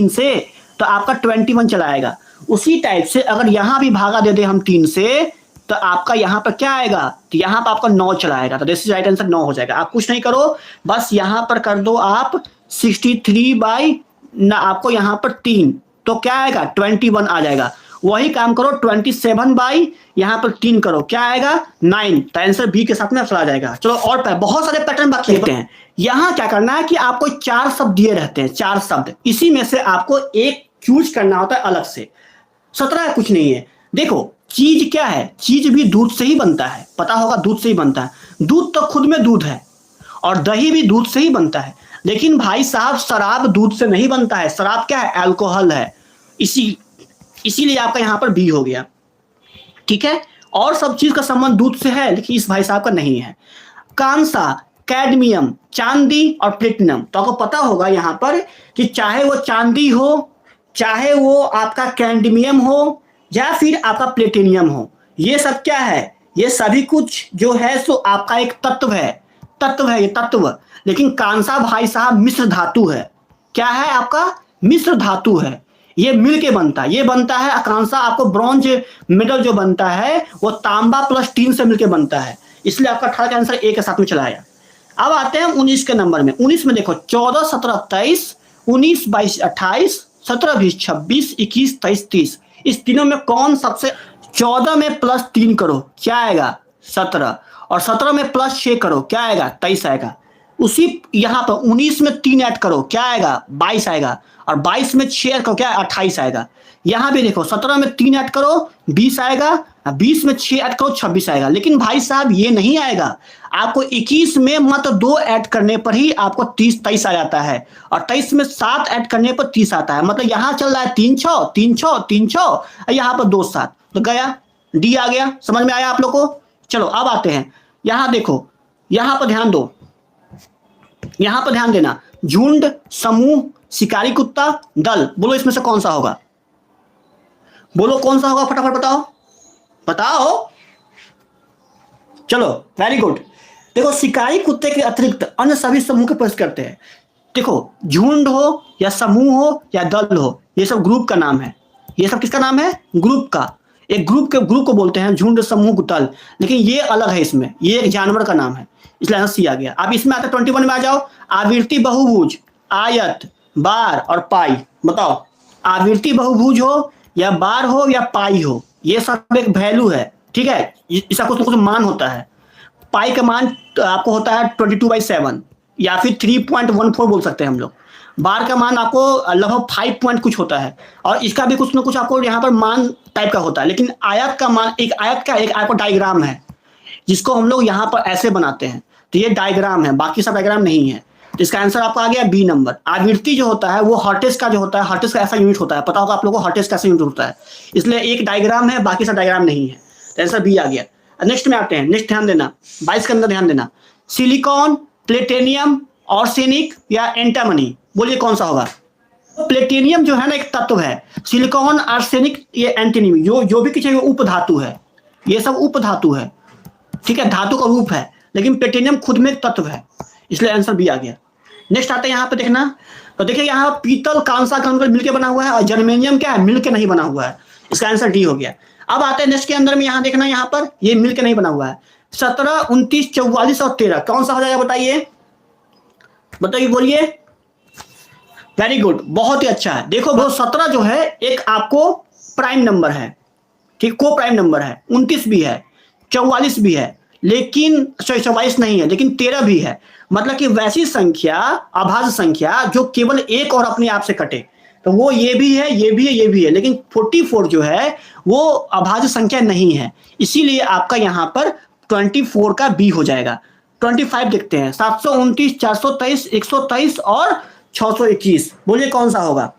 Speaker 1: से, तो आपका 21 चला आएगा। उसी टाइप से अगर यहां भी भागा दे दे हम 3 से, तो आपका यहां पर क्या आएगा? तो यहां पर आपका 9 चला आएगा। तो दिस इज राइट आंसर, 9 हो जाएगा। आप कुछ नहीं करो, बस यहां पर कर दो आप 63 बाई ना, आपको यहां पर 3, तो क्या आएगा? 21 आ जाएगा। वही काम करो 27 बाई यहां पर 3 करो, क्या आएगा? 9। तो आंसर बी के साथ में आ जाएगा। चलो और बहुत सारे पैटर्न बाकी हैं। यहां क्या करना है कि आपको 4 शब्द दिए रहते हैं, 4 शब्द, इसी में से आपको एक चूज करना होता है अलग से। 17 कुछ नहीं है। देखो चीज क्या है, चीज भी दूध से ही बनता है, पता होगा दूध से ही बनता है। दूध तो खुद में दूध है, और दही भी दूध से ही बनता है। लेकिन भाई साहब शराब दूध से नहीं बनता है, शराब क्या है? अल्कोहल है। इसीलिए आपका यहां पर बी हो गया, ठीक है। और सब चीज का संबंध दूध से है, लेकिन इस भाई साहब का नहीं है। कांसा, कैडमियम, चांदी और प्लेटिनम, तो आपको पता होगा यहां पर कि चाहे वो चांदी हो, चाहे वो आपका कैडमियम हो, या फिर आपका प्लेटिनियम हो, ये सब क्या है? ये सभी कुछ जो है सो आपका एक तत्व है, ये तत्व। लेकिन कांसा भाई साहब मिश्र धातु है। क्या है आपका? मिश्र धातु है। ये मिल के बनता है, ये बनता है कांसा। आपको ब्रॉन्ज मेडल जो बनता है वो तांबा प्लस टीन से मिलकर बनता है। इसलिए आपका 18 का आंसर ए के साथ में चला आया। अब आते हैं 19 के नंबर में। 19 में देखो 14, 17, 23, 19, 22, 28, 17, 20, 26, 21, 23, 30, इस तीनों में कौन सबसे? 14 में +3 करो, क्या आएगा? 17, और 17 में +6 करो, क्या आएगा? 23 आएगा। उसी यहां पर 19 में 3 ऐड करो, क्या आएगा? 22 आएगा, और 22 में 6 ऐड करो, क्या? 28 आएगा। यहां भी देखो 17 में 3 ऐड करो, 20 आएगा, 20 में 6 ऐड करो, 26 आएगा। लेकिन भाई साहब ये नहीं आएगा, आपको 21 में मात्र 2 ऐड करने पर ही आपको 23 आ जाता है, और 23 में 7 ऐड करने पर 30 आता है। मतलब यहां चल रहा है 3 6 3 6 3 6, यहां पर 2 7, तो गया, डी आ गया। समझ में आया आप लोग को? चलो अब आते हैं, यहां देखो, यहां पर ध्यान दो, यहां पर ध्यान देना। झुंड, समूह, शिकारी कुत्ता, दल, बोलो इसमें से कौन सा होगा? बोलो कौन सा होगा, फटाफट बताओ, बताओ। चलो वेरी गुड। देखो शिकारी कुत्ते के अतिरिक्त अन्य सभी समूह के प्रश्न करते हैं। देखो झुंड हो या समूह हो या दल हो, ये सब ग्रुप का नाम है। ये सब किसका नाम है? ग्रुप का। एक ग्रुप को बोलते हैं झुंड, समूह, दल। लेकिन ये अलग है, इसमें ये एक जानवर का नाम है, इसलिए सी आ गया। अब इसमें आता 21 में आ जाओ। आवृत्ति, बहुभुज, आयत, बार और पाई, बताओ। आवृत्ति बहुभुज हो या बार हो या पाई हो, ये सब एक वैल्यू है, ठीक है। इसका कुछ ना कुछ मान होता है। पाई का मान आपको होता है 22/7 या फिर 3.14 बोल सकते हैं हम लोग। बार का मान आपको लगभग 5 पॉइंट कुछ होता है, और इसका भी कुछ ना कुछ आपको यहाँ पर मान टाइप का होता है। लेकिन आयत का मान, एक आपको डायग्राम है जिसको हम लोग यहाँ पर ऐसे बनाते हैं, तो ये डायग्राम है, बाकी सब डायग्राम नहीं है। तो इसका आंसर आपका आ गया बी नंबर। आवृत्ति जो होता है वो हर्ट्ज का जो होता है, हर्ट्ज का ऐसा यूनिट होता है, पता होगा आप लोगों को हर्ट्ज कैसे यूनिट होता है। इसलिए एक डायग्राम है, बाकी सब डायग्राम नहीं है, तो आंसर बी आ गया। नेक्स्ट में आते हैं, नेक्स्ट ध्यान देना, 22 के अंदर ध्यान देना। सिलिकॉन, प्लेटिनियम, आर्सेनिक या एंटामनी, बोलिए कौन सा होगा? प्लेटिनियम जो है ना एक तत्व है, सिलिकॉन, आर्सेनिक, ये एंटीनियम, जो भी किसी उप धातु है, ये सब उप धातु है, ठीक है, धातु का रूप है। लेकिन प्लेटिनियम खुद में एक तत्व है, इसलिए आंसर बी आ गया। नेक्स्ट आते हैं यहाँ पे देखना, तो देखिए यहाँ पीतल, कांसा का मिलकर बना हुआ है, और जर्मेनियम क्या है? मिलकर नहीं बना हुआ है, इसका आंसर डी हो गया। अब आते हैं नेक्स्ट के अंदर में, यहाँ देखना, यहाँ पर ये मिलकर नहीं बना हुआ है। 17, 29, 44 और 13 कौन सा हो जाएगा? बताइए, बताइए, बोलिए। वेरी गुड, बहुत ही अच्छा है। देखो वो 17 जो है एक आपको प्राइम नंबर है, ठीक, को प्राइम नंबर है। 29 भी है, 44 भी है, लेकिन 122 नहीं है, लेकिन 13 भी है। मतलब कि वैसी संख्या, अभाज्य संख्या जो केवल एक और अपने आप से कटे, तो वो ये भी है, ये भी है, ये भी है, लेकिन 44 जो है वो अभाज्य संख्या नहीं है। इसीलिए आपका यहां पर 24 का बी हो जाएगा। 25 देखते हैं, 729, 423, 123 और 621। बोलिए कौन सा होगा,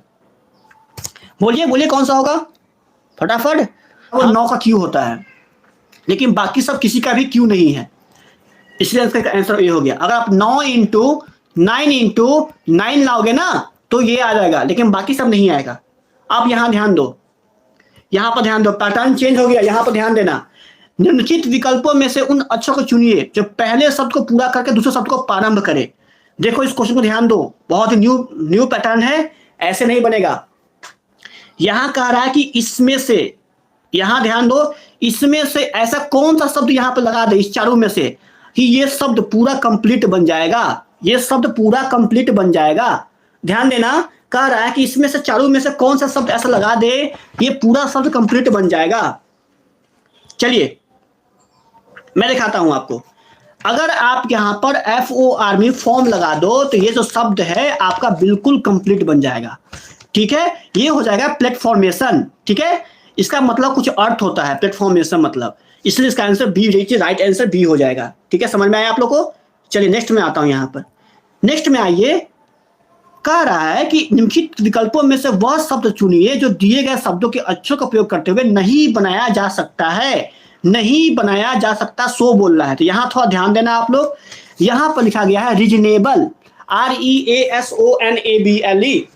Speaker 1: बोलिए बोलिए कौन सा होगा फटाफट। वो 9 का क्यू होता है, लेकिन बाकी सब किसी का भी क्यू नहीं है, इसलिए इसका आंसर ये हो गया। अगर आप 9 इंटू 9 लाओगे ना तो ये आ जाएगा, लेकिन बाकी सब नहीं आएगा। आप यहां ध्यान दो, यहां पर ध्यान दो, पैटर्न चेंज हो गया, यहां पर ध्यान देना। निम्नलिखित विकल्पों में से उन अक्षरों को चुनिए जो पहले शब्द को पूरा करके दूसरे शब्द को प्रारंभ करे। देखो इस क्वेश्चन को ध्यान दो, बहुत ही न्यू पैटर्न है, ऐसे नहीं बनेगा। यहां कह रहा है कि इसमें से, यहां ध्यान दो, इसमें से ऐसा कौन सा शब्द यहां पर लगा दे इस चारों में से कि ये शब्द पूरा कंप्लीट बन जाएगा, ये शब्द पूरा कंप्लीट बन जाएगा। ध्यान देना, कह रहा है कि इसमें से चारों में से कौन सा शब्द ऐसा लगा दे ये पूरा शब्द कंप्लीट बन जाएगा। चलिए मैं दिखाता हूं आपको। अगर आप यहां पर FOR में फॉर्म लगा दो तो ये जो शब्द है आपका बिल्कुल कंप्लीट बन जाएगा। ठीक है, ये हो जाएगा प्लेटफॉर्मेशन। ठीक है, इसका मतलब कुछ अर्थ होता है प्लेटफॉर्मेशन मतलब, इसलिए इसका answer B, right answer B हो जाएगा। ठीक है, समझ में आया आप लोग को। चलिए नेक्स्ट में आता हूं। यहां पर नेक्स्ट में आइए, कह रहा है कि निम्नलिखित विकल्पों में से वह शब्द चुनिए जो दिए गए शब्दों के अक्षरों का प्रयोग करते हुए नहीं बनाया जा सकता है, नहीं बनाया जा सकता सो बोल रहा है। तो यहां थोड़ा ध्यान देना आप लोग, यहां पर लिखा गया है रीजनेबल, REASONABLE।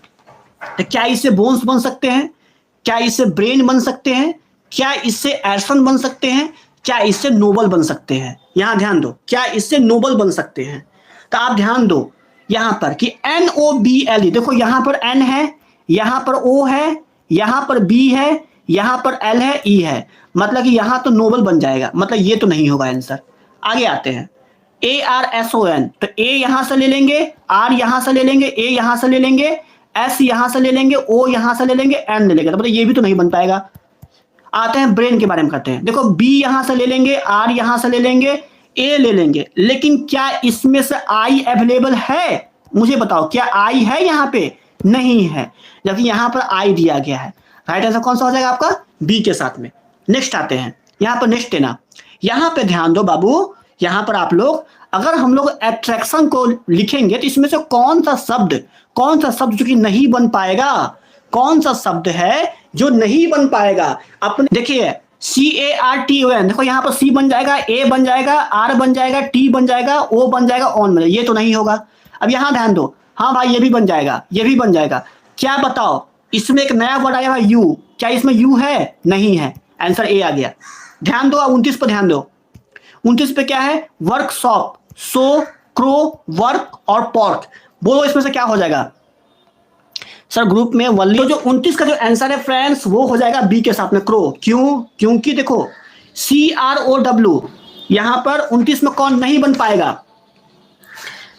Speaker 1: तो क्या इससे बोन्स बन सकते हैं, क्या इससे ब्रेन बन सकते हैं, क्या इससे एरसन बन सकते हैं, क्या इससे नोबल बन सकते हैं। यहां ध्यान दो, क्या इससे नोबल बन सकते हैं। तो आप ध्यान दो यहां पर कि NOBLE, देखो यहां पर N है, यहां पर O है, यहां पर B है, यहां पर L है, E है, मतलब कि यहां तो नोबल बन जाएगा, मतलब ये तो नहीं होगा आंसर। आगे आते हैं, ARSON, तो A यहां से ले लेंगे, R यहां से ले लेंगे, A यहां से ले लेंगे, S यहां से ले लेंगे, O यहां से ले लेंगे, N ले लेंगे, तो मतलब ये भी तो नहीं बन पाएगा। आते हैं ब्रेन के बारे में करते हैं। देखो B यहां से ले लेंगे, R यहां से ले लेंगे, A ले लेंगे, लेकिन क्या इसमें से I अवेलेबल है, मुझे बताओ, क्या I है यहां पे, नहीं है, जबकि यहां पर I दिया गया है। राइट आंसर कौन सा हो जाएगा आपका, B के साथ में। नेक्स्ट आते हैं, यहां पर नेक्स्ट देना, यहां पे ध्यान दो बाबू, यहां पर आप लोग, अगर हम लोग एट्रैक्शन को लिखेंगे तो इसमें से कौन सा शब्द जो कि नहीं बन पाएगा, कौन सा शब्द है जो नहीं बन पाएगा। अपने देखिए CARTON, देखो यहां पर C बन जाएगा, A बन जाएगा, R बन जाएगा, T बन जाएगा, O बन जाएगा, ऑन बन जाएगा, ये तो नहीं होगा। अब यहां ध्यान दो, हाँ भाई ये भी बन जाएगा, ये भी बन जाएगा। क्या बताओ, इसमें एक नया वर्ड आया है U, क्या इसमें U है, नहीं है, आंसर A आ गया। ध्यान दो, 29 पर ध्यान दो, 29 पे क्या है, वर्कशॉप, सो, क्रो, वर्क और पॉर्क, बोलो इसमें से क्या हो जाएगा। सर ग्रुप में वल्ली, तो जो 29 का जो आंसर है फ्रेंड्स वो हो जाएगा बी के साथ में, क्रो। क्यों, क्योंकि देखो CROW यहां पर 29 में कौन नहीं बन पाएगा,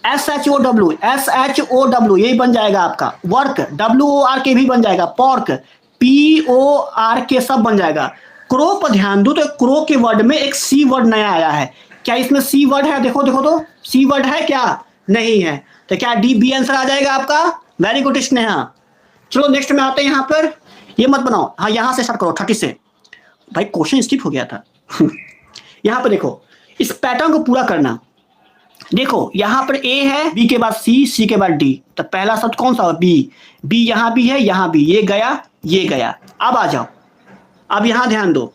Speaker 1: SHOW यही बन जाएगा आपका। वर्क WORK भी बन जाएगा, पॉर्क PORK सब बन जाएगा। क्रो पर ध्यान दो, तो क्रो के वर्ड में एक C वर्ड नया आया है, क्या इसमें C वर्ड है, देखो देखो तो C वर्ड है क्या, नहीं है, तो क्या D B आंसर आ जाएगा आपका। Very good Sneha. चलो नेक्स्ट में आते हैं, यहां पर ये मत बनाओ, हाँ यहां से स्टार्ट करो 30 से, भाई क्वेश्चन स्किप हो गया था। यहां पर देखो, इस पैटर्न को पूरा करना। देखो यहां पर A है, B के बाद C के बाद D, तो पहला शब्द कौन सा होगा, B यहां भी है, यहां भी, ये गया, ये गया। अब आ जाओ, अब यहां ध्यान दो,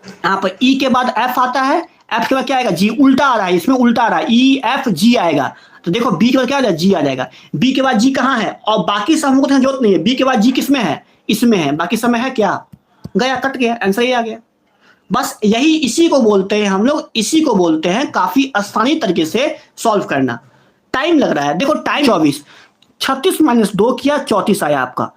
Speaker 1: यहां पर E के बाद F आता है, F के बाद क्या आएगा, G, उल्टा आ रहा है, इसमें उल्टा आ रहा है, EFG आएगा, तो देखो B के बाद क्या आ जाएगा, G आ जाएगा। B के बाद G कहां है, और बाकी सब हमको जरूरत नहीं है, B के बाद G किसमें है, इसमें है, बाकी सब में है क्या, गया, कट गया, आंसर ये आ गया। बस यही, इसी को बोलते हैं हम लोग, इसी को बोलते हैं काफी आसानी तरीके से सॉल्व करना। टाइम लग रहा है, देखो टाइम 24, 36 माइनस 2 किया, 34 आया आपका।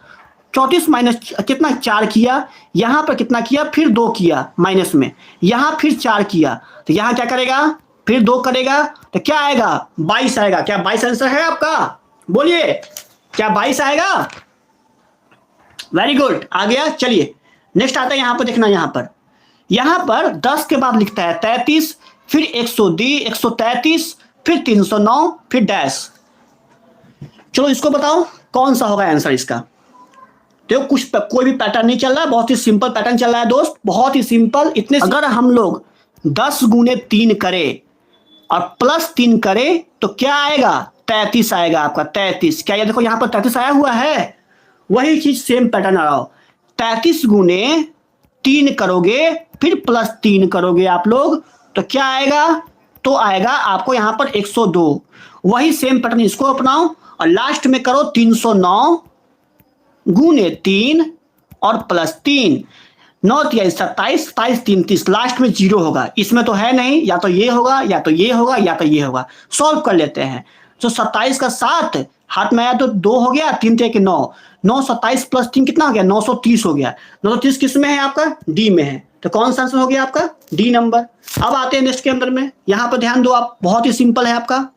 Speaker 1: 34 माइनस कितना, 4 किया, यहां पर कितना किया, फिर 2 किया माइनस में, यहां फिर 4 किया, तो यहां क्या करेगा, फिर 2 करेगा, तो क्या आएगा, 22 आएगा। क्या 22 आंसर है आपका, बोलिए क्या 22 आएगा। वेरी गुड, आ गया। चलिए नेक्स्ट आता है, यहां पर देखना, यहां पर 10 के बाद लिखता है 33, फिर 133, फिर 309, फिर डैश। चलो इसको बताओ कौन सा होगा आंसर इसका। देखो कोई भी पैटर्न नहीं चल रहा है, बहुत ही सिंपल पैटर्न चल रहा है दोस्त, बहुत ही सिंपल। इतने अगर हम लोग 10 गुने 3 करें और प्लस 3 करें तो क्या आएगा, 33 आएगा आपका, 33। क्या ये देखो यहाँ पर 33 आया हुआ है, वही चीज सेम पैटर्न आ रहा हो। 33 गुने 3 करोगे फिर प्लस 3 करोगे आप लोग तो क्या आएगा, तो आएगा आपको यहाँ पर 102। वही सेम पैटर्न इसको अपनाओ और लास्ट में करो 309 गुने 3 और प्लस 3, 9 3 27, 27 3 30, लास्ट में 0 होगा। इसमें तो है नहीं, या तो ये होगा या तो ये होगा या तो ये होगा। सॉल्व कर लेते हैं। तो 27 का 7 हाथ में आया तो 2 हो गया, 3 3 9, 9 27 प्लस 3 कितना हो गया, 930 हो गया। 930 किस में है आपका, डी में है। तो कौन सा आंसर हो गया आपका, डी नंबर। अब आते हैं नेक्स्ट के अंदर में, यहां पर ध्यान दो आप, बहुत ही सिंपल है आपका।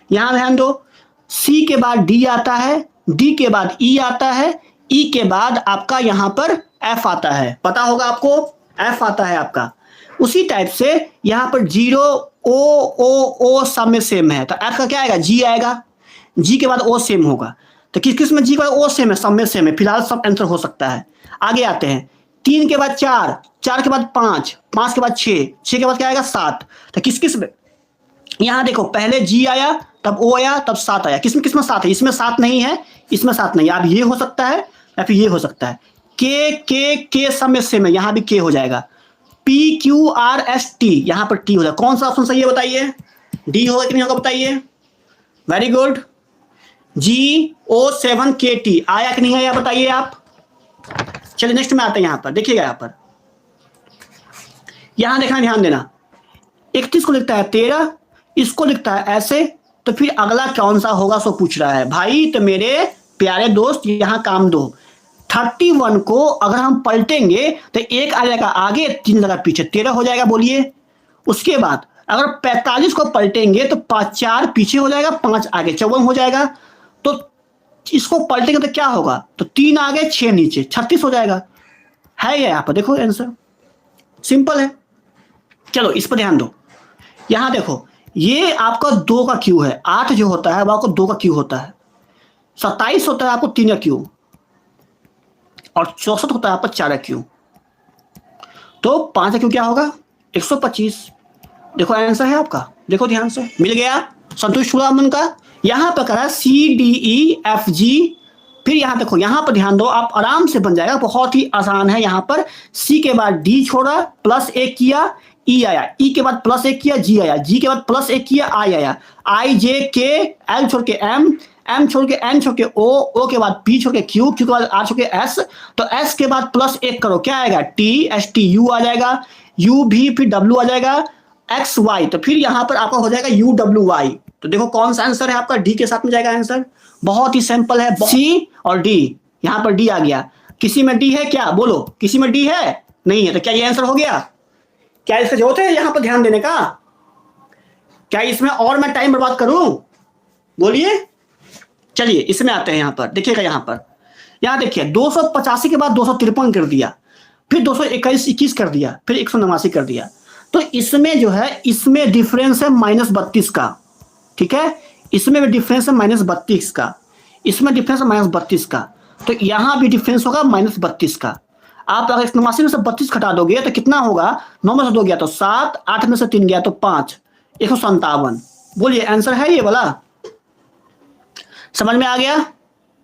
Speaker 1: यहां ध्यान दो, सी के बाद डी आता है, डी के बाद ई आता है, ई के बाद आपका यहां पर एफ आता है, पता होगा आपको, एफ आता है आपका। उसी टाइप से यहां पर 0 ओ सब में सेम है, तो एफ का क्या आएगा, जी आएगा। जी के बाद ओ सेम होगा, तो किस किस में जी के बाद ओ सेम है, सब में सेम है। फिलहाल सब आंसर हो सकता है। आगे आते हैं, 3 के बाद 4, 4 के बाद 5, 5 के बाद 6, 6 के बाद क्या आएगा 7। तो किस किस में, यहां देखो पहले जी आया तब ओ आया तब 7 आया। किसमें किसमें 7 है, इसमें 7 नहीं है, इसमें 7 नहीं है। अब ये हो सकता है या फिर ये हो सकता है। के सब में सेम है, यहां भी के हो जाएगा। P Q R S T, यहां पर टी हो जाएगा। कौन सा ऑप्शन सही है बताइए, डी होगा कि नहीं होगा बताइए। Very good. GO7KT आया कि नहीं आया बताइए आप। चलिए नेक्स्ट में आते हैं, यहां पर देखिएगा, यहां पर यहां देखना, ध्यान देना। 31 को लिखता है 13, इसको लिखता है ऐसे, तो फिर अगला कौन सा होगा सो पूछ रहा है भाई। तो मेरे प्यारे दोस्त यहां काम दो, 31 को अगर हम पलटेंगे तो 1 आ जाएगा आगे, 3 लगा पीछे, 13 हो जाएगा बोलिए। उसके बाद अगर 45 को पलटेंगे तो 4 पीछे हो जाएगा, 5 आगे, 54 हो जाएगा। तो इसको पलटेंगे तो क्या होगा, तो 3 आगे 6 नीचे, 36 हो जाएगा। है ये यहाँ पर देखो आंसर, सिंपल है। चलो इस पर ध्यान दो, यहां देखो ये आपका 2 का क्यू है, 8 जो होता है वो आपको 2 का क्यू होता है, 27 होता है आपको 3 का क्यू, और 64 होता है आपका 4 का क्यू। तो 5 का क्यू क्या होगा, 125। देखो आंसर है आपका, देखो ध्यान से, मिल गया, संतुष्ट हुआ मन का। यहां पर करा CDEFG, फिर यहां देखो, यहां पर ध्यान दो, आप आराम से बन जाएगा, बहुत ही आसान है। यहां पर सी के बाद डी छोड़ा, प्लस 1 किया, ई आया, ई के बाद प्लस 1 किया, जी आया, जी के बाद प्लस 1 किया, आई आया, आई जे के, एल छोड़ के एम, एम छोड़ के एन छोड़ के ओ के बाद पी छोड़ के क्यू, क्यू के बाद आर छोड़ के एस, तो एस के बाद प्लस 1 करो, क्या आएगा, टी, एस टी, यू आ जाएगा, यू भी, फिर डब्ल्यू आ जाएगा, एक्स वाई, तो फिर यहां पर आपका हो जाएगा यू डब्ल्यू वाई। तो देखो कौन सा आंसर है आपका, डी के साथ में जाएगा आंसर। बहुत ही सिंपल है, सी और डी, यहां पर डी आ गया। किसी में डी है क्या, बोलो, किसी में डी है, नहीं है, तो क्या ये आंसर हो गया। क्या इसका जरूरत है यहां पर ध्यान देने का, क्या इसमें और मैं टाइम बर्बाद करूं, बोलिए। चलिए इसमें आते हैं, यहां पर देखिएगा, यहां देखिए 285 के बाद 253 कर दिया, फिर 221 कर दिया, फिर 189 कर दिया। तो इसमें जो है, इसमें डिफरेंस है -32 का, ठीक है, इसमें भी डिफरेंस है -32 का, इसमें डिफरेंस है -32 का, तो यहां भी डिफरेंस होगा -32 का। आप अगर 89 में से 32 घटा दोगे तो कितना होगा, 9 में से 2 गया तो 7, 8 में से 3 गया तो 5, 157। बोलिए आंसर है ये वाला, समझ में आ गया।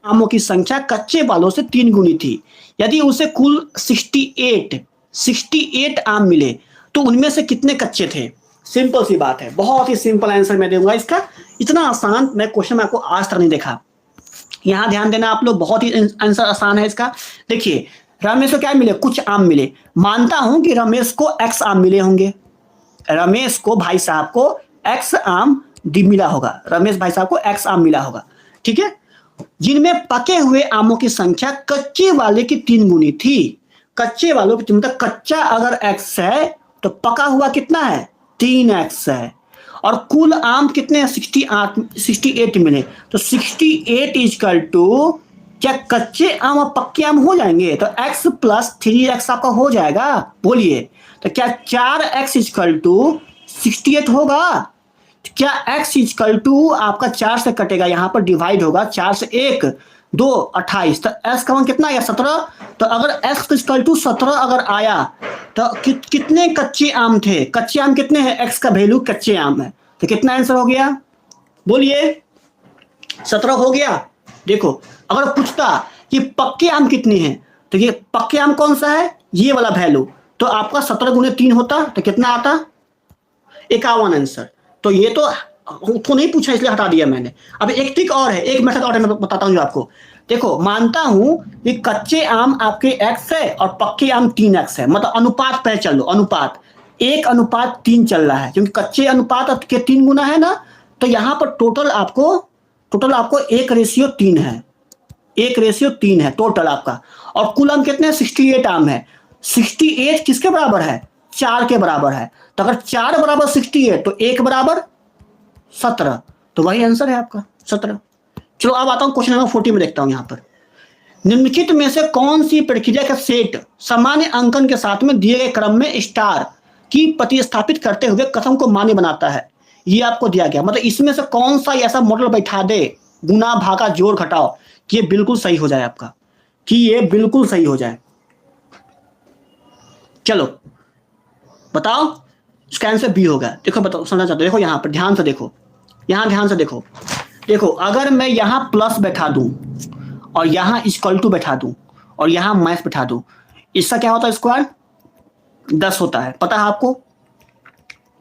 Speaker 1: आमों की संख्या कच्चे वालों से 3 गुनी थी, यदि उसे कुल 68 आम मिले तो उनमें से कितने कच्चे थे। सिंपल सी बात है, बहुत ही सिंपल आंसर मैं दूंगा इसका। इतना आसान मैं क्वेश्चन में आपको आज तक नहीं देखा। यहां ध्यान देना आप लोग, बहुत ही आंसर आसान है इसका। देखिए रमेश को क्या मिले, कुछ आम मिले, मानता हूं कि रमेश को x आम मिले होंगे, रमेश को भाई साहब को x आम मिला होगा, रमेश भाई साहब को x आम मिला होगा, ठीक है। जिनमें पके हुए आमों की संख्या कच्चे वाले की 3 गुनी थी। कच्चे वालों की, मतलब कच्चा अगर x है तो पका हुआ कितना है, 3x है, और कुल आम कितने हैं, 68 मिले, तो 68 इक्वल टू, क्या कच्चे आम और पक्के आम हो जाएंगे, तो x + 3x आपका हो जाएगा। बोलिए, तो क्या 4x इक्वल टू 68 होगा। क्या x इक्वल टू आपका 4 से कटेगा, यहाँ पर डिवाइड होगा, 4 से 1 2 28, तो s का मान कितना आया 17। तो अगर x इक्वल टू 17 अगर आया तो कितने कच्चे आम थे, कच्चे आम कितने हैं, x का वैल्यू कच्चे आम है, तो कितना आंसर हो गया बोलिए, 17 हो गया। देखो अगर पूछता कि पक्के आम कितने हैं, तो ये पक्के आम कौन सा है, ये वाला वैल्यू, तो आपका 17 गुने 3 होता तो कितना आता, 51 आंसर। तो ये तो नहीं पूछा इसलिए हटा दिया मैंने। अब एक ट्रिक और है, एक मेथड और है, मैं बताता हूँ आपको। देखो मानता हूं कि कच्चे आम आपके x है और पक्के आम 3x है, मतलब अनुपात पे चलो, अनुपात 1:3 चल रहा है, क्योंकि कच्चे अनुपात के 3 गुना है ना, तो यहां पर टोटल आपको 1:3 है, 1:3 है टोटल आपका। और कुल आम कितने हैं, 68 आम है। 68 किसके बराबर है, 4 के बराबर है। तो अगर 4 बराबर 68 तो 1 बराबर 17, तो वही आंसर है आपका 17। चलो अब आता हूं क्वेश्चन नंबर 40 में, देखता हूं यहां पर, निम्नलिखित में से कौन सी प्रक्रिया का सेट सामान्य अंकन के साथ में दिए गए क्रम में स्टार की प्रतिस्थापित करते हुए कथन को मान्य बनाता है। ये आपको दिया गया, मतलब इसमें से कौन सा ऐसा मॉडल बैठा दे, गुना भागा जोड़ घटाओ, कि ये बिल्कुल सही हो जाए आपका, कि ये बिल्कुल सही हो जाए। चलो बताओ, इसका आंसर बी होगा। देखो बताओ, समझना चाहते हो, देखो यहां पर ध्यान से देखो, यहां ध्यान से देखो। देखो अगर मैं यहां प्लस बैठा दूं और यहां इक्वल टू बैठा दूं और यहां माइनस बैठा दूं, इसका क्या होता है, स्क्वायर 10 होता है, पता है आपको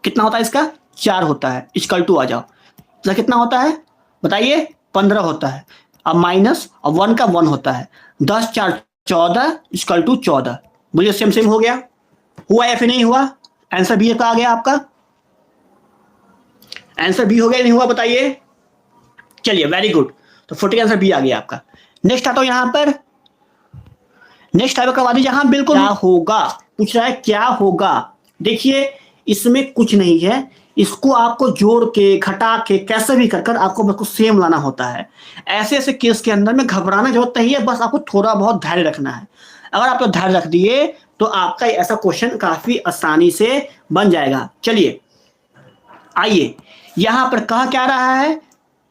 Speaker 1: कितना होता है इसका, 4 होता है। इक्वल टू आ जाओ, इसका कितना होता है बताइए, 15 होता है। अब माइनस और 1 का 1 होता है, 10 4 14 इक्वल टू 14। मुझे सेम सेम हो गया, हुआ या फिर नहीं हुआ, आंसर बी का आ गया आपका, आंसर बी हो गया नहीं हुआ बताइए। चलिए वेरी गुड, तो 40 का आंसर बी आ गया आपका। नेक्स्ट आता हूं यहां पर, नेक्स्ट टाइप करवा दीजिए। हाँ बिल्कुल, क्या होगा पूछ रहा है, क्या होगा। देखिए इसमें कुछ नहीं है, इसको आपको जोड़ के घटा के कैसे भी कर आपको सेम लाना होता है। ऐसे ऐसे केस के अंदर में घबराना जरूरत नहीं है, बस आपको थोड़ा बहुत धैर्य रखना है। अगर आप धैर्य रख दिए तो आपका ऐसा क्वेश्चन काफी आसानी से बन जाएगा। चलिए आइए, यहां पर कहा क्या रहा है,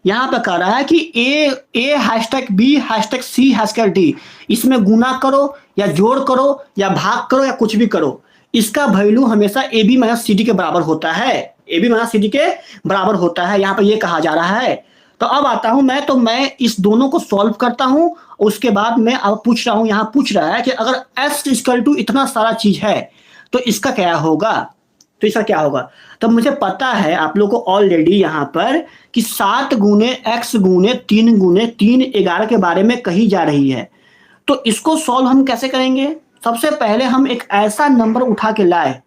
Speaker 1: यहां पर कह रहा है कि ए हैशटैग बी हैशटैग सी हैशटैग डी, इसमें गुना करो या जोड़ करो या भाग करो या कुछ भी करो, इसका वैल्यू हमेशा A B minus C D के बराबर होता है, A B minus C D के बराबर होता है, यहां पर यह कहा जा रहा है। तो अब आता हूं मैं, तो मैं इस दोनों को सॉल्व करता हूं, उसके बाद मैं अब पूछ रहा हूं, यहां पूछ रहा है कि अगर एस इक्वल टू इतना सारा चीज है तो इसका क्या होगा, तो इसका क्या होगा। तो मुझे पता है आप लोग को ऑलरेडी यहां पर कि 7 गुने x गुने 3 गुने 3 11 के बारे में कही जा रही है। तो इसको सॉल्व हम कैसे करेंगे, सबसे पहले हम एक ऐसा नंबर उठा के लाए,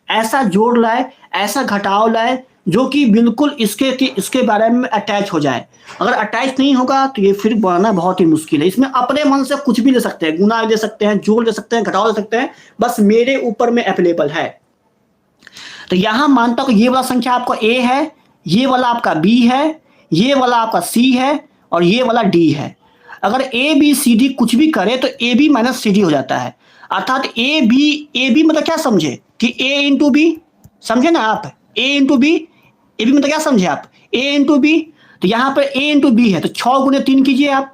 Speaker 1: ऐसा जोड़ लाए, ऐसा घटाव लाए जो कि बिल्कुल इसके बारे में अटैच हो जाए। अगर अटैच नहीं होगा तो ये फिर बढ़ना बहुत ही मुश्किल है। इसमें अपने मन से कुछ भी ले सकते हैं, गुना ले सकते हैं, जोड़ ले सकते हैं, घटाव ले सकते हैं, बस मेरे ऊपर में अवेलेबल है। तो यहां मानता हूं ये वाला संख्या आपका ए है, ये वाला आपका बी है, ये वाला आपका सी है और ये वाला डी है। अगर ए बी सी डी कुछ भी करे तो A B minus C D हो जाता है, अर्थात ए बी मतलब क्या समझे कि ए इंटू बी, समझे ना आप, ए इंटू बी, ए बी मतलब क्या समझे आप, ए इंटू बी। तो यहां पर ए इंटू बी है तो 6 गुने 3 कीजिए आप।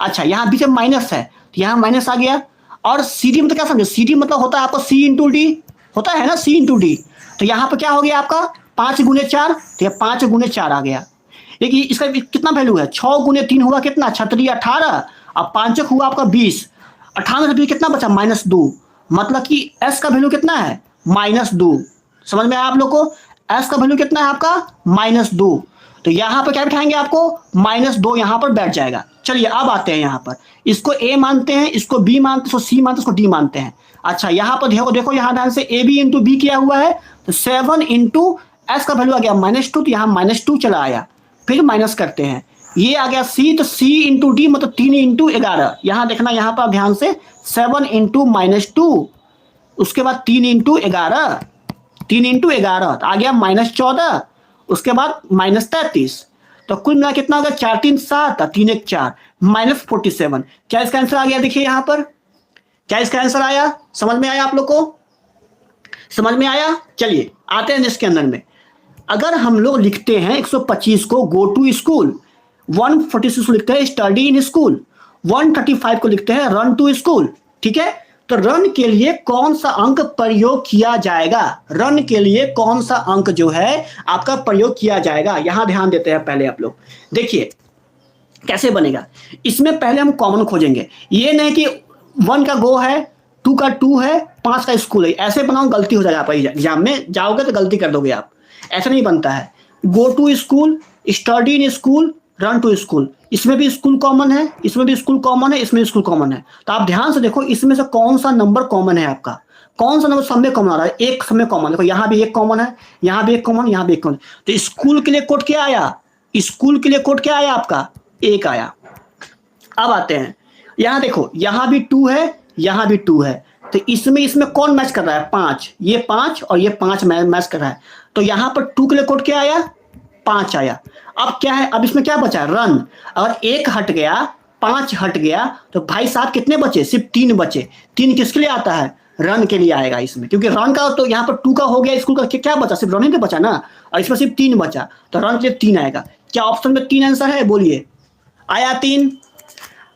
Speaker 1: अच्छा यहां बी से माइनस है तो यहां माइनस आ गया। और सी डी मतलब क्या समझे, सी डी मतलब होता है आपका सी इंटू डी, होता है ना सी इंटू डी। तो यहां पर क्या हो गया आपका 5 गुने 4, तो यह 5 गुने 4 आ गया। देखिए इसका कितना वैल्यू है, 6 गुने 3 हुआ कितना 36 18 और 5 हुआ आपका 20, 98 से कितना बचा -2, मतलब कि एस का वैल्यू कितना है -2। समझ में आया आप लोग को, एस का वैल्यू कितना है आपका -2। तो यहां पर क्या बिठाएंगे आपको -2 यहां पर बैठ जाएगा। चलिए अब आते हैं यहां पर, इसको ए मानते हैं, इसको बी मानते हैं, इसको सी मानते हैं, इसको डी मानते हैं। अच्छा यहां पर देखो यहां ध्यान से ए बी इंटू बी किया हुआ है, तो 7 इंटू एस का वैल्यू आ गया -2, तो यहां -2 चला आया, फिर माइनस करते हैं, ये आ गया सी, तो सी इंटू डी मतलब 3 इंटू 11। यहां देखना यहां पर ध्यान से 7 इंटू -2, उसके बाद 3 इंटू 11, 3 इंटू 11 तो आ गया -14, उसके बाद -33, तो कुल मिला कितना होगा 4 3 7 3 1 4 -47। क्या इसका आंसर आ गया, देखिए यहां पर क्या इसका आंसर आया, समझ में आया आप लोग को, समझ में आया। चलिए आते हैं जिसके अंदर में, अगर हम लोग लिखते हैं 125 को गो टू स्कूल, 146 को लिखते हैं स्टडी इन स्कूल, 135 को लिखते हैं रन टू स्कूल, ठीक है। तो रन के लिए कौन सा अंक प्रयोग किया जाएगा, रन के लिए कौन सा अंक जो है आपका प्रयोग किया जाएगा, यहां ध्यान देते हैं पहले आप लोग। देखिए कैसे बनेगा, इसमें पहले हम कॉमन खोजेंगे। ये नहीं कि 1 का गो है, 2 का 2 है, 5 का स्कूल है, ऐसे बनाओ गलती हो जाएगा। आप एग्जाम में जाओगे तो गलती कर दोगे आप, ऐसा नहीं बनता है। Go to school, study in school, run to school, इसमें भी स्कूल कॉमन है, इसमें भी स्कूल कॉमन है, इसमें स्कूल कॉमन है। तो आप ध्यान से देखो इसमें से कौन सा नंबर कॉमन है आपका, कौन सा नंबर सब में कॉमन आ रहा है। एक सब में कॉमन, देखो यहाँ भी एक कॉमन है, यहाँ भी एक कॉमन, यहाँ भी एक कॉमन। तो स्कूल के लिए कोड क्या आया, स्कूल के लिए कोड क्या आया आपका, 1 आया। अब आते हैं यहाँ, देखो यहाँ भी 2 है, यहाँ भी 2 है, तो इसमें कौन मैच कर रहा है, 5, ये 5 और ये 5 मैच कर रहा है। तो यहाँ पर 2 के लिए कोड क्या आया, 5 आया। अब क्या है, अब इसमें क्या बचा, रन। अगर 1 हट गया, 5 हट गया, तो भाई साहब कितने बचे, सिर्फ 3 बचे। 3 किसके लिए आता है, रन के लिए आएगा इसमें, क्योंकि रन का तो यहाँ पर 2 का हो गया, स्कूल का क्या बचा, सिर्फ रन ही तो बचा ना, और इसमें सिर्फ 3 बचा, तो रन के लिए 3 आएगा। क्या ऑप्शन में 3 आंसर है, बोलिए आया 3,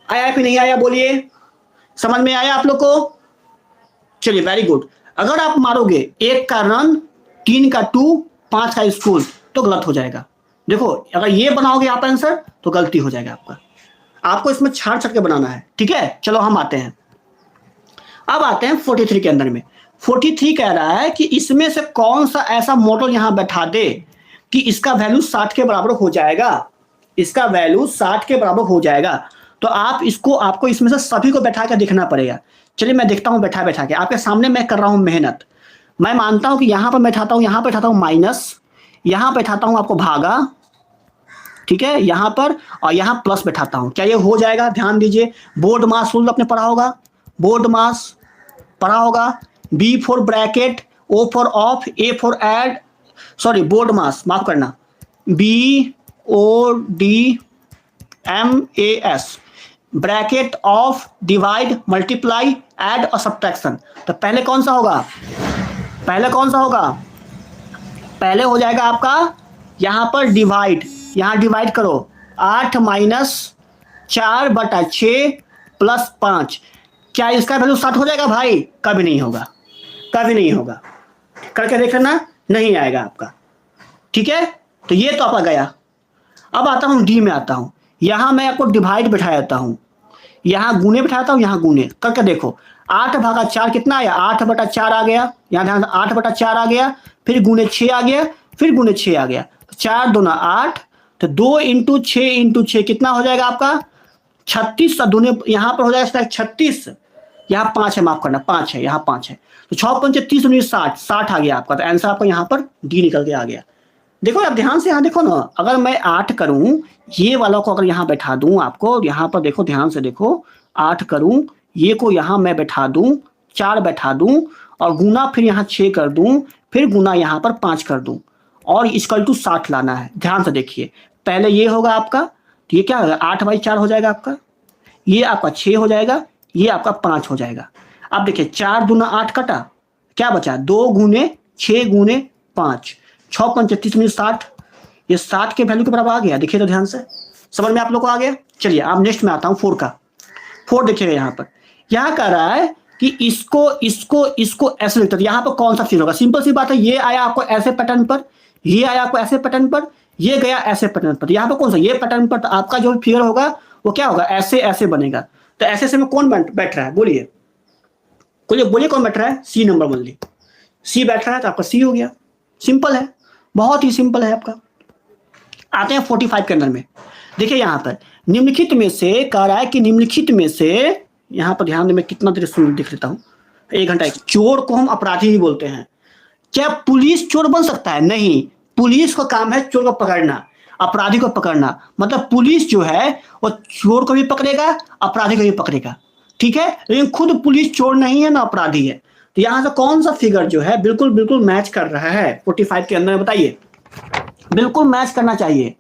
Speaker 1: आया कि नहीं आया, बोलिए समझ में आया आप लोग को। चलिए वेरी गुड। अगर आप मारोगे 1 का रन, 3 का 2, 5 का स्कूल, तो गलत हो जाएगा। देखो अगर ये बनाओगे आप आंसर तो गलती हो जाएगा आपका, आपको इसमें छाड़ छाड़ के बनाना है, ठीक है। चलो हम आते हैं, अब आते हैं 43 के अंदर में। 43 कह रहा है कि इसमें से कौन सा ऐसा मॉडल यहां बैठा दे कि इसका वैल्यू 60 के बराबर हो जाएगा, इसका वैल्यू 60 के बराबर हो जाएगा। तो आपको इसमें से सभी को बैठा के देखना पड़ेगा। चलिए मैं देखता हूं बैठा बैठा के, आपके सामने मैं कर रहा हूं मेहनत। मैं मानता हूं कि यहां पर बैठाता हूं, यहां बैठाता हूं माइनस, यहां बैठाता हूं आपको भागा, ठीक है, यहां पर, और यहां प्लस बैठाता हूं। क्या ये हो जाएगा, ध्यान दीजिए। बोर्ड मास रूल आपने पढ़ा होगा, बोर्ड मास पढ़ा होगा, B for bracket, O for of, A for add, sorry BODMAS माफ करना, BODMAS, bracket of, divide, multiply, add और सब्ट्रैक्शन। तो पहले कौन सा होगा, पहले कौन सा होगा, पहले हो जाएगा आपका यहां पर डिवाइड, यहां डिवाइड करो, 8 माइनस 4/6 प्लस 5। क्या इसका वैल्यू 60 हो जाएगा भाई, कभी नहीं होगा, कभी नहीं होगा, करके देखना, नहीं आएगा आपका, ठीक है। तो ये तो आपका गया। अब आता हूं डी में, आता हूं यहां मैं आपको डिवाइड बैठा देता हूं, यहां गुने बैठाता हूं, यहां गुने करके देखो, 8/4 कितना आया, 8/4 आ गया, यहां ध्यान, 8/4 आ गया, फिर गुने 6 आ गया, फिर गुने 6 आ गया, 4 दूना 8, तो 2 × 6 × 6 कितना हो जाएगा आपका 36, दूने यहां पर हो जाएगा 36, यहाँ 5 है, माफ करना 5 है, यहाँ 5 है, तो 6 × 5 = 30, 60 आ गया आपका। तो आंसर आपका यहाँ पर डी निकल के आ गया। देखो आप ध्यान से यहाँ देखो ना, अगर मैं 8 करूं, ये वाला को अगर यहाँ बैठा दूं, आपको यहाँ पर देखो, ध्यान से देखो, 8 करूं, ये को यहाँ मैं बैठा दूं, 4 बैठा दूं, और गुना फिर यहाँ 6 कर दूं, फिर गुना यहाँ पर 5 कर दूं, और इक्वल टू 60 लाना है। ध्यान से देखिए, पहले ये होगा आपका, तो ये क्या होगा, 8/4 हो जाएगा आपका, ये आपका 6 हो जाएगा, ये आपका 5 हो जाएगा। अब देखिए 4 दूना 8 कटा, क्या बचा, 2 × 6 × 5, 6 × 5 = 30, 60, ये 60 के वैल्यू के बराबर आ गया। देखिए तो ध्यान से, समझ में आप लोग को आ गया। चलिए अब नेक्स्ट में आता हूं 4 का। 4 देखिएगा यहाँ पर, यहाँ कह रहा है कि इसको ऐसे लिखते हैं, यहाँ पर कौन सा चीज होगा, सिंपल सी बात है, ये आया आपको ऐसे पैटर्न पर, ये आया आपको ऐसे पैटर्न पर, ये गया ऐसे पैटर्न पर, यहाँ पर कौन सा, ये पैटर्न पर, तो आपका जो फिगर होगा वो क्या होगा, ऐसे ऐसे बनेगा। तो ऐसे में कौन बैठ रहा है, बोलिए बोलिए कौन बैठ रहा है, सी नंबर मान ली, सी बैठ रहा है, तो आपका सी हो गया। सिंपल है, बहुत ही सिंपल है आपका। आते हैं 45 के अंदर में। देखिए यहाँ पर निम्नलिखित में से कह रहा है कि निम्नलिखित में से, यहाँ पर ध्यान दें, मैं कितना देर सुन दिख लेता हूँ, 1 घंटा। चोर को हम अपराधी ही बोलते हैं। क्या पुलिस चोर बन सकता है, नहीं, पुलिस का काम है चोर को पकड़ना, अपराधी को पकड़ना। मतलब पुलिस जो है वो चोर को भी पकड़ेगा, अपराधी को भी पकड़ेगा, ठीक है, लेकिन खुद पुलिस चोर नहीं है ना अपराधी है। तो यहां से कौन सा फिगर जो है बिल्कुल बिल्कुल मैच कर रहा है 45 के अंदर, बताइए, बिल्कुल मैच करना चाहिए,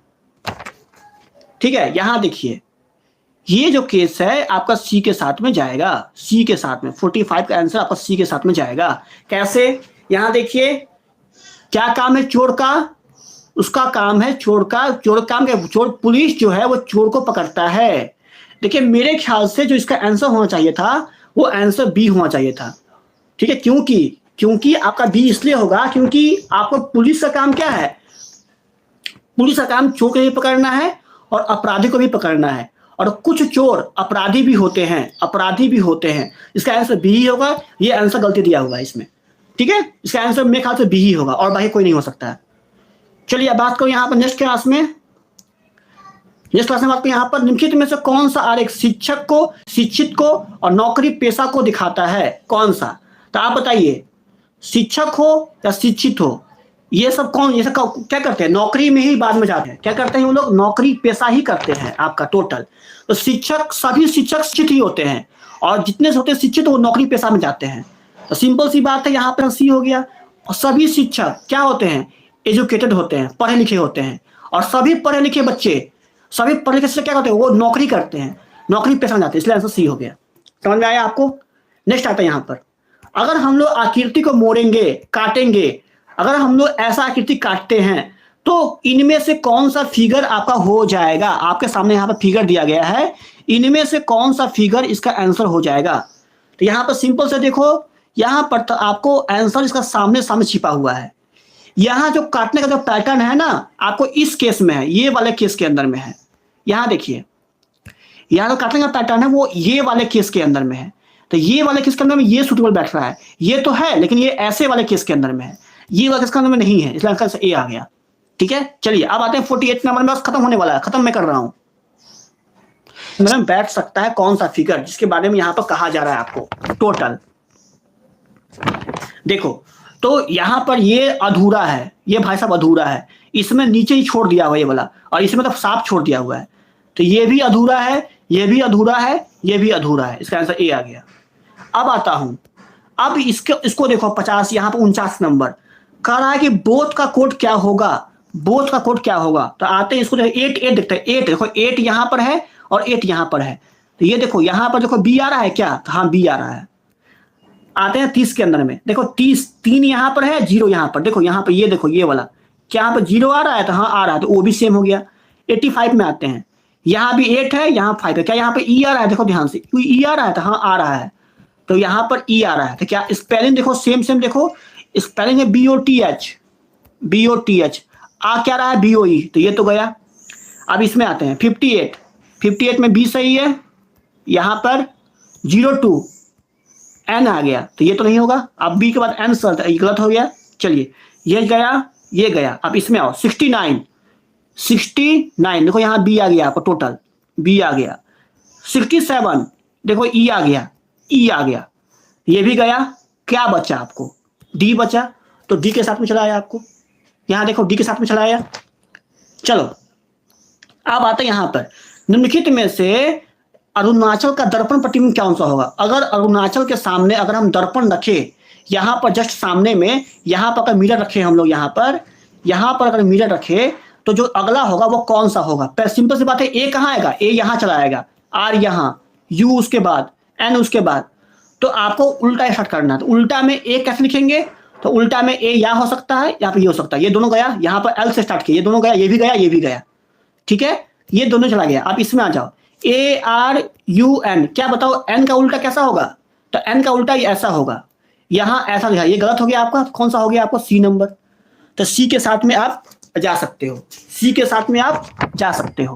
Speaker 1: ठीक है। यहां देखिए, ये जो केस है आपका सी के साथ में जाएगा, सी के साथ में 45 का आंसर आपका सी के साथ में जाएगा। कैसे, यहां देखिए, क्या काम है चोर का, उसका काम है चोर पुलिस जो है वो चोर को पकड़ता है। देखिए मेरे ख्याल से जो इसका आंसर होना चाहिए था वो आंसर बी होना चाहिए था। ठीक है, क्योंकि आपका बी इसलिए होगा क्योंकि आपको पुलिस का काम क्या है, पुलिस का काम चोर को भी पकड़ना है और अपराधी को भी पकड़ना है, और कुछ चोर अपराधी भी होते हैं। इसका आंसर बी ही होगा। ये आंसर गलती दिया हुआ है इसमें। ठीक है, इसका आंसर मेरे ख्याल से बी ही होगा और बाकी कोई नहीं हो सकता है। चलिए अब बात करो यहाँ पर नेक्स्ट क्लास में बात करो यहाँ पर निम्नलिखित में से कौन सा आरेख शिक्षित को और नौकरी पेशा को दिखाता है, कौन सा? तो आप बताइए, शिक्षक हो या शिक्षित हो, ये सब क्या करते हैं, नौकरी में ही बाद में जाते हैं। क्या करते हैं वो लोग, नौकरी पेशा ही करते हैं आपका टोटल। तो सभी शिक्षक शिक्षित ही होते हैं, और जितने से होते हैं शिक्षित वो नौकरी पेशा में जाते हैं। तो सिंपल सी बात है, यहाँ पर सी हो गया। और सभी शिक्षक क्या होते हैं, एजुकेटेड होते हैं, पढ़े लिखे होते हैं। और सभी पढ़े लिखे से क्या करते हैं, वो नौकरी करते हैं, नौकरी पेशा में जाते हैं। इसलिए आंसर सी हो गया। समझ में आया आपको? नेक्स्ट आता है यहाँ पर, अगर हम लोग आकृति को मोड़ेंगे, काटेंगे, अगर हम लोग ऐसा आकृति काटते हैं तो इनमें से कौन सा फिगर आपका हो जाएगा? आपके सामने यहाँ पर फिगर दिया गया है, इनमें से कौन सा फिगर इसका आंसर हो जाएगा? तो यहाँ पर सिंपल से देखो, यहाँ पर तो आपको आंसर इसका सामने छिपा हुआ है। यहाँ जो काटने का जो पैटर्न है ना, आपको इस केस में है, ये वाले केस के अंदर में है। यहाँ देखिए, यहाँ जो काटने का पैटर्न है वो ये वाले केस के अंदर में है। तो ये वाले केस के अंदर में ये सुटेबल बैठ रहा है, ये तो है, लेकिन ये ऐसे वाले केस के अंदर में है, ये वाले केस के अंदर में नहीं है, इसलिए आंसर ए आ गया। ठीक है, चलिए अब आते हैं 48 नंबर में, बस खत्म होने वाला है, खत्म मैं कर रहा हूं। मैडम बैठ सकता है कौन सा फिगर जिसके बारे में यहाँ पर कहा जा रहा है आपको टोटल। देखो, तो यहाँ पर ये अधूरा है, ये भाई साहब अधूरा है, इसमें नीचे ही छोड़ दिया हुआ ये वाला, और इसमें तो साफ छोड़ दिया हुआ है। तो ये भी अधूरा है, ये भी अधूरा है, ये भी अधूरा है, इसका आंसर ए आ गया। अब आता हूं, अब इसको देखो 50, यहाँ पर 49 नंबर कह रहा है कि बोथ का कोड क्या होगा, तो आते हैं इसको 8 देखते हैं। 8 देखो, 8 यहाँ पर है और 8 यहाँ पर है। तो ये देखो यहाँ पर देखो बी आ रहा है क्या? तो हाँ बी आ रहा है। आते हैं 30 के अंदर में, देखो 30, 3 यहाँ पर है, 0 यहाँ पर, देखो यहाँ पर ये देखो ये वाला, क्या यहाँ पर 0 आ रहा है? तो हाँ आ रहा है, तो वो भी सेम हो गया। 85 में आते हैं, यहाँ भी 8 है, यहाँ 5 है, क्या यहाँ पे ई आ रहा है? देखो ध्यान से, ई आ रहा है, तो हाँ आ रहा है, तो यहाँ पर ई आ रहा है। तो क्या स्पेलिंग देखो सेम देखो, स्पेलिंग है BOTH, आ क्या रहा है? BOE, तो ये तो गया। अब इसमें आते हैं 58 में बी सही है, यहाँ पर 02 एन आ गया, तो ये तो नहीं होगा। अब बी के बाद एन सर, तो ये गलत हो गया। चलिए ये गया। अब इसमें आओ 69 देखो यहाँ बी आ गया आपको, टोटल बी आ गया। 67 देखो ई आ गया, ये भी गया। क्या बचा आपको? डी बचा, तो डी के साथ में चला आया आपको, यहाँ देखो डी के साथ में चला आया। चलो अब आते हैं यहाँ पर, निम्नलिखित में से अरुणाचल का दर्पण प्रतिबिंब कौन सा होगा? अगर अरुणाचल के सामने अगर हम दर्पण रखे, यहाँ पर जस्ट सामने में, यहाँ पर अगर मिरर रखे हम लोग, यहाँ पर अगर मिरर रखे, तो जो अगला होगा वो कौन सा होगा? सिंपल सी बात है, ए कहाँ आएगा? ए यहाँ चला आएगा, आर यहाँ, यू उसके बाद, एन उसके बाद। तो आपको उल्टा स्टार्ट करना है। तो उल्टा में ए कैसे लिखेंगे? तो उल्टा में ए यहाँ हो सकता है, यहाँ पे ये हो सकता है, ये दोनों गया। यहाँ पर एल से स्टार्ट किया, ये दोनों गया, ये भी गया। ठीक है, ये दोनों चला गया। अब इसमें आ जाओ, ARUN, क्या बताओ एन का उल्टा कैसा होगा? तो एन का उल्टा ये ऐसा होगा, यहाँ ऐसा लिखा, ये गलत हो गया आपका। कौन सा हो गया आपको? C number. तो सी के साथ में आप जा सकते हो,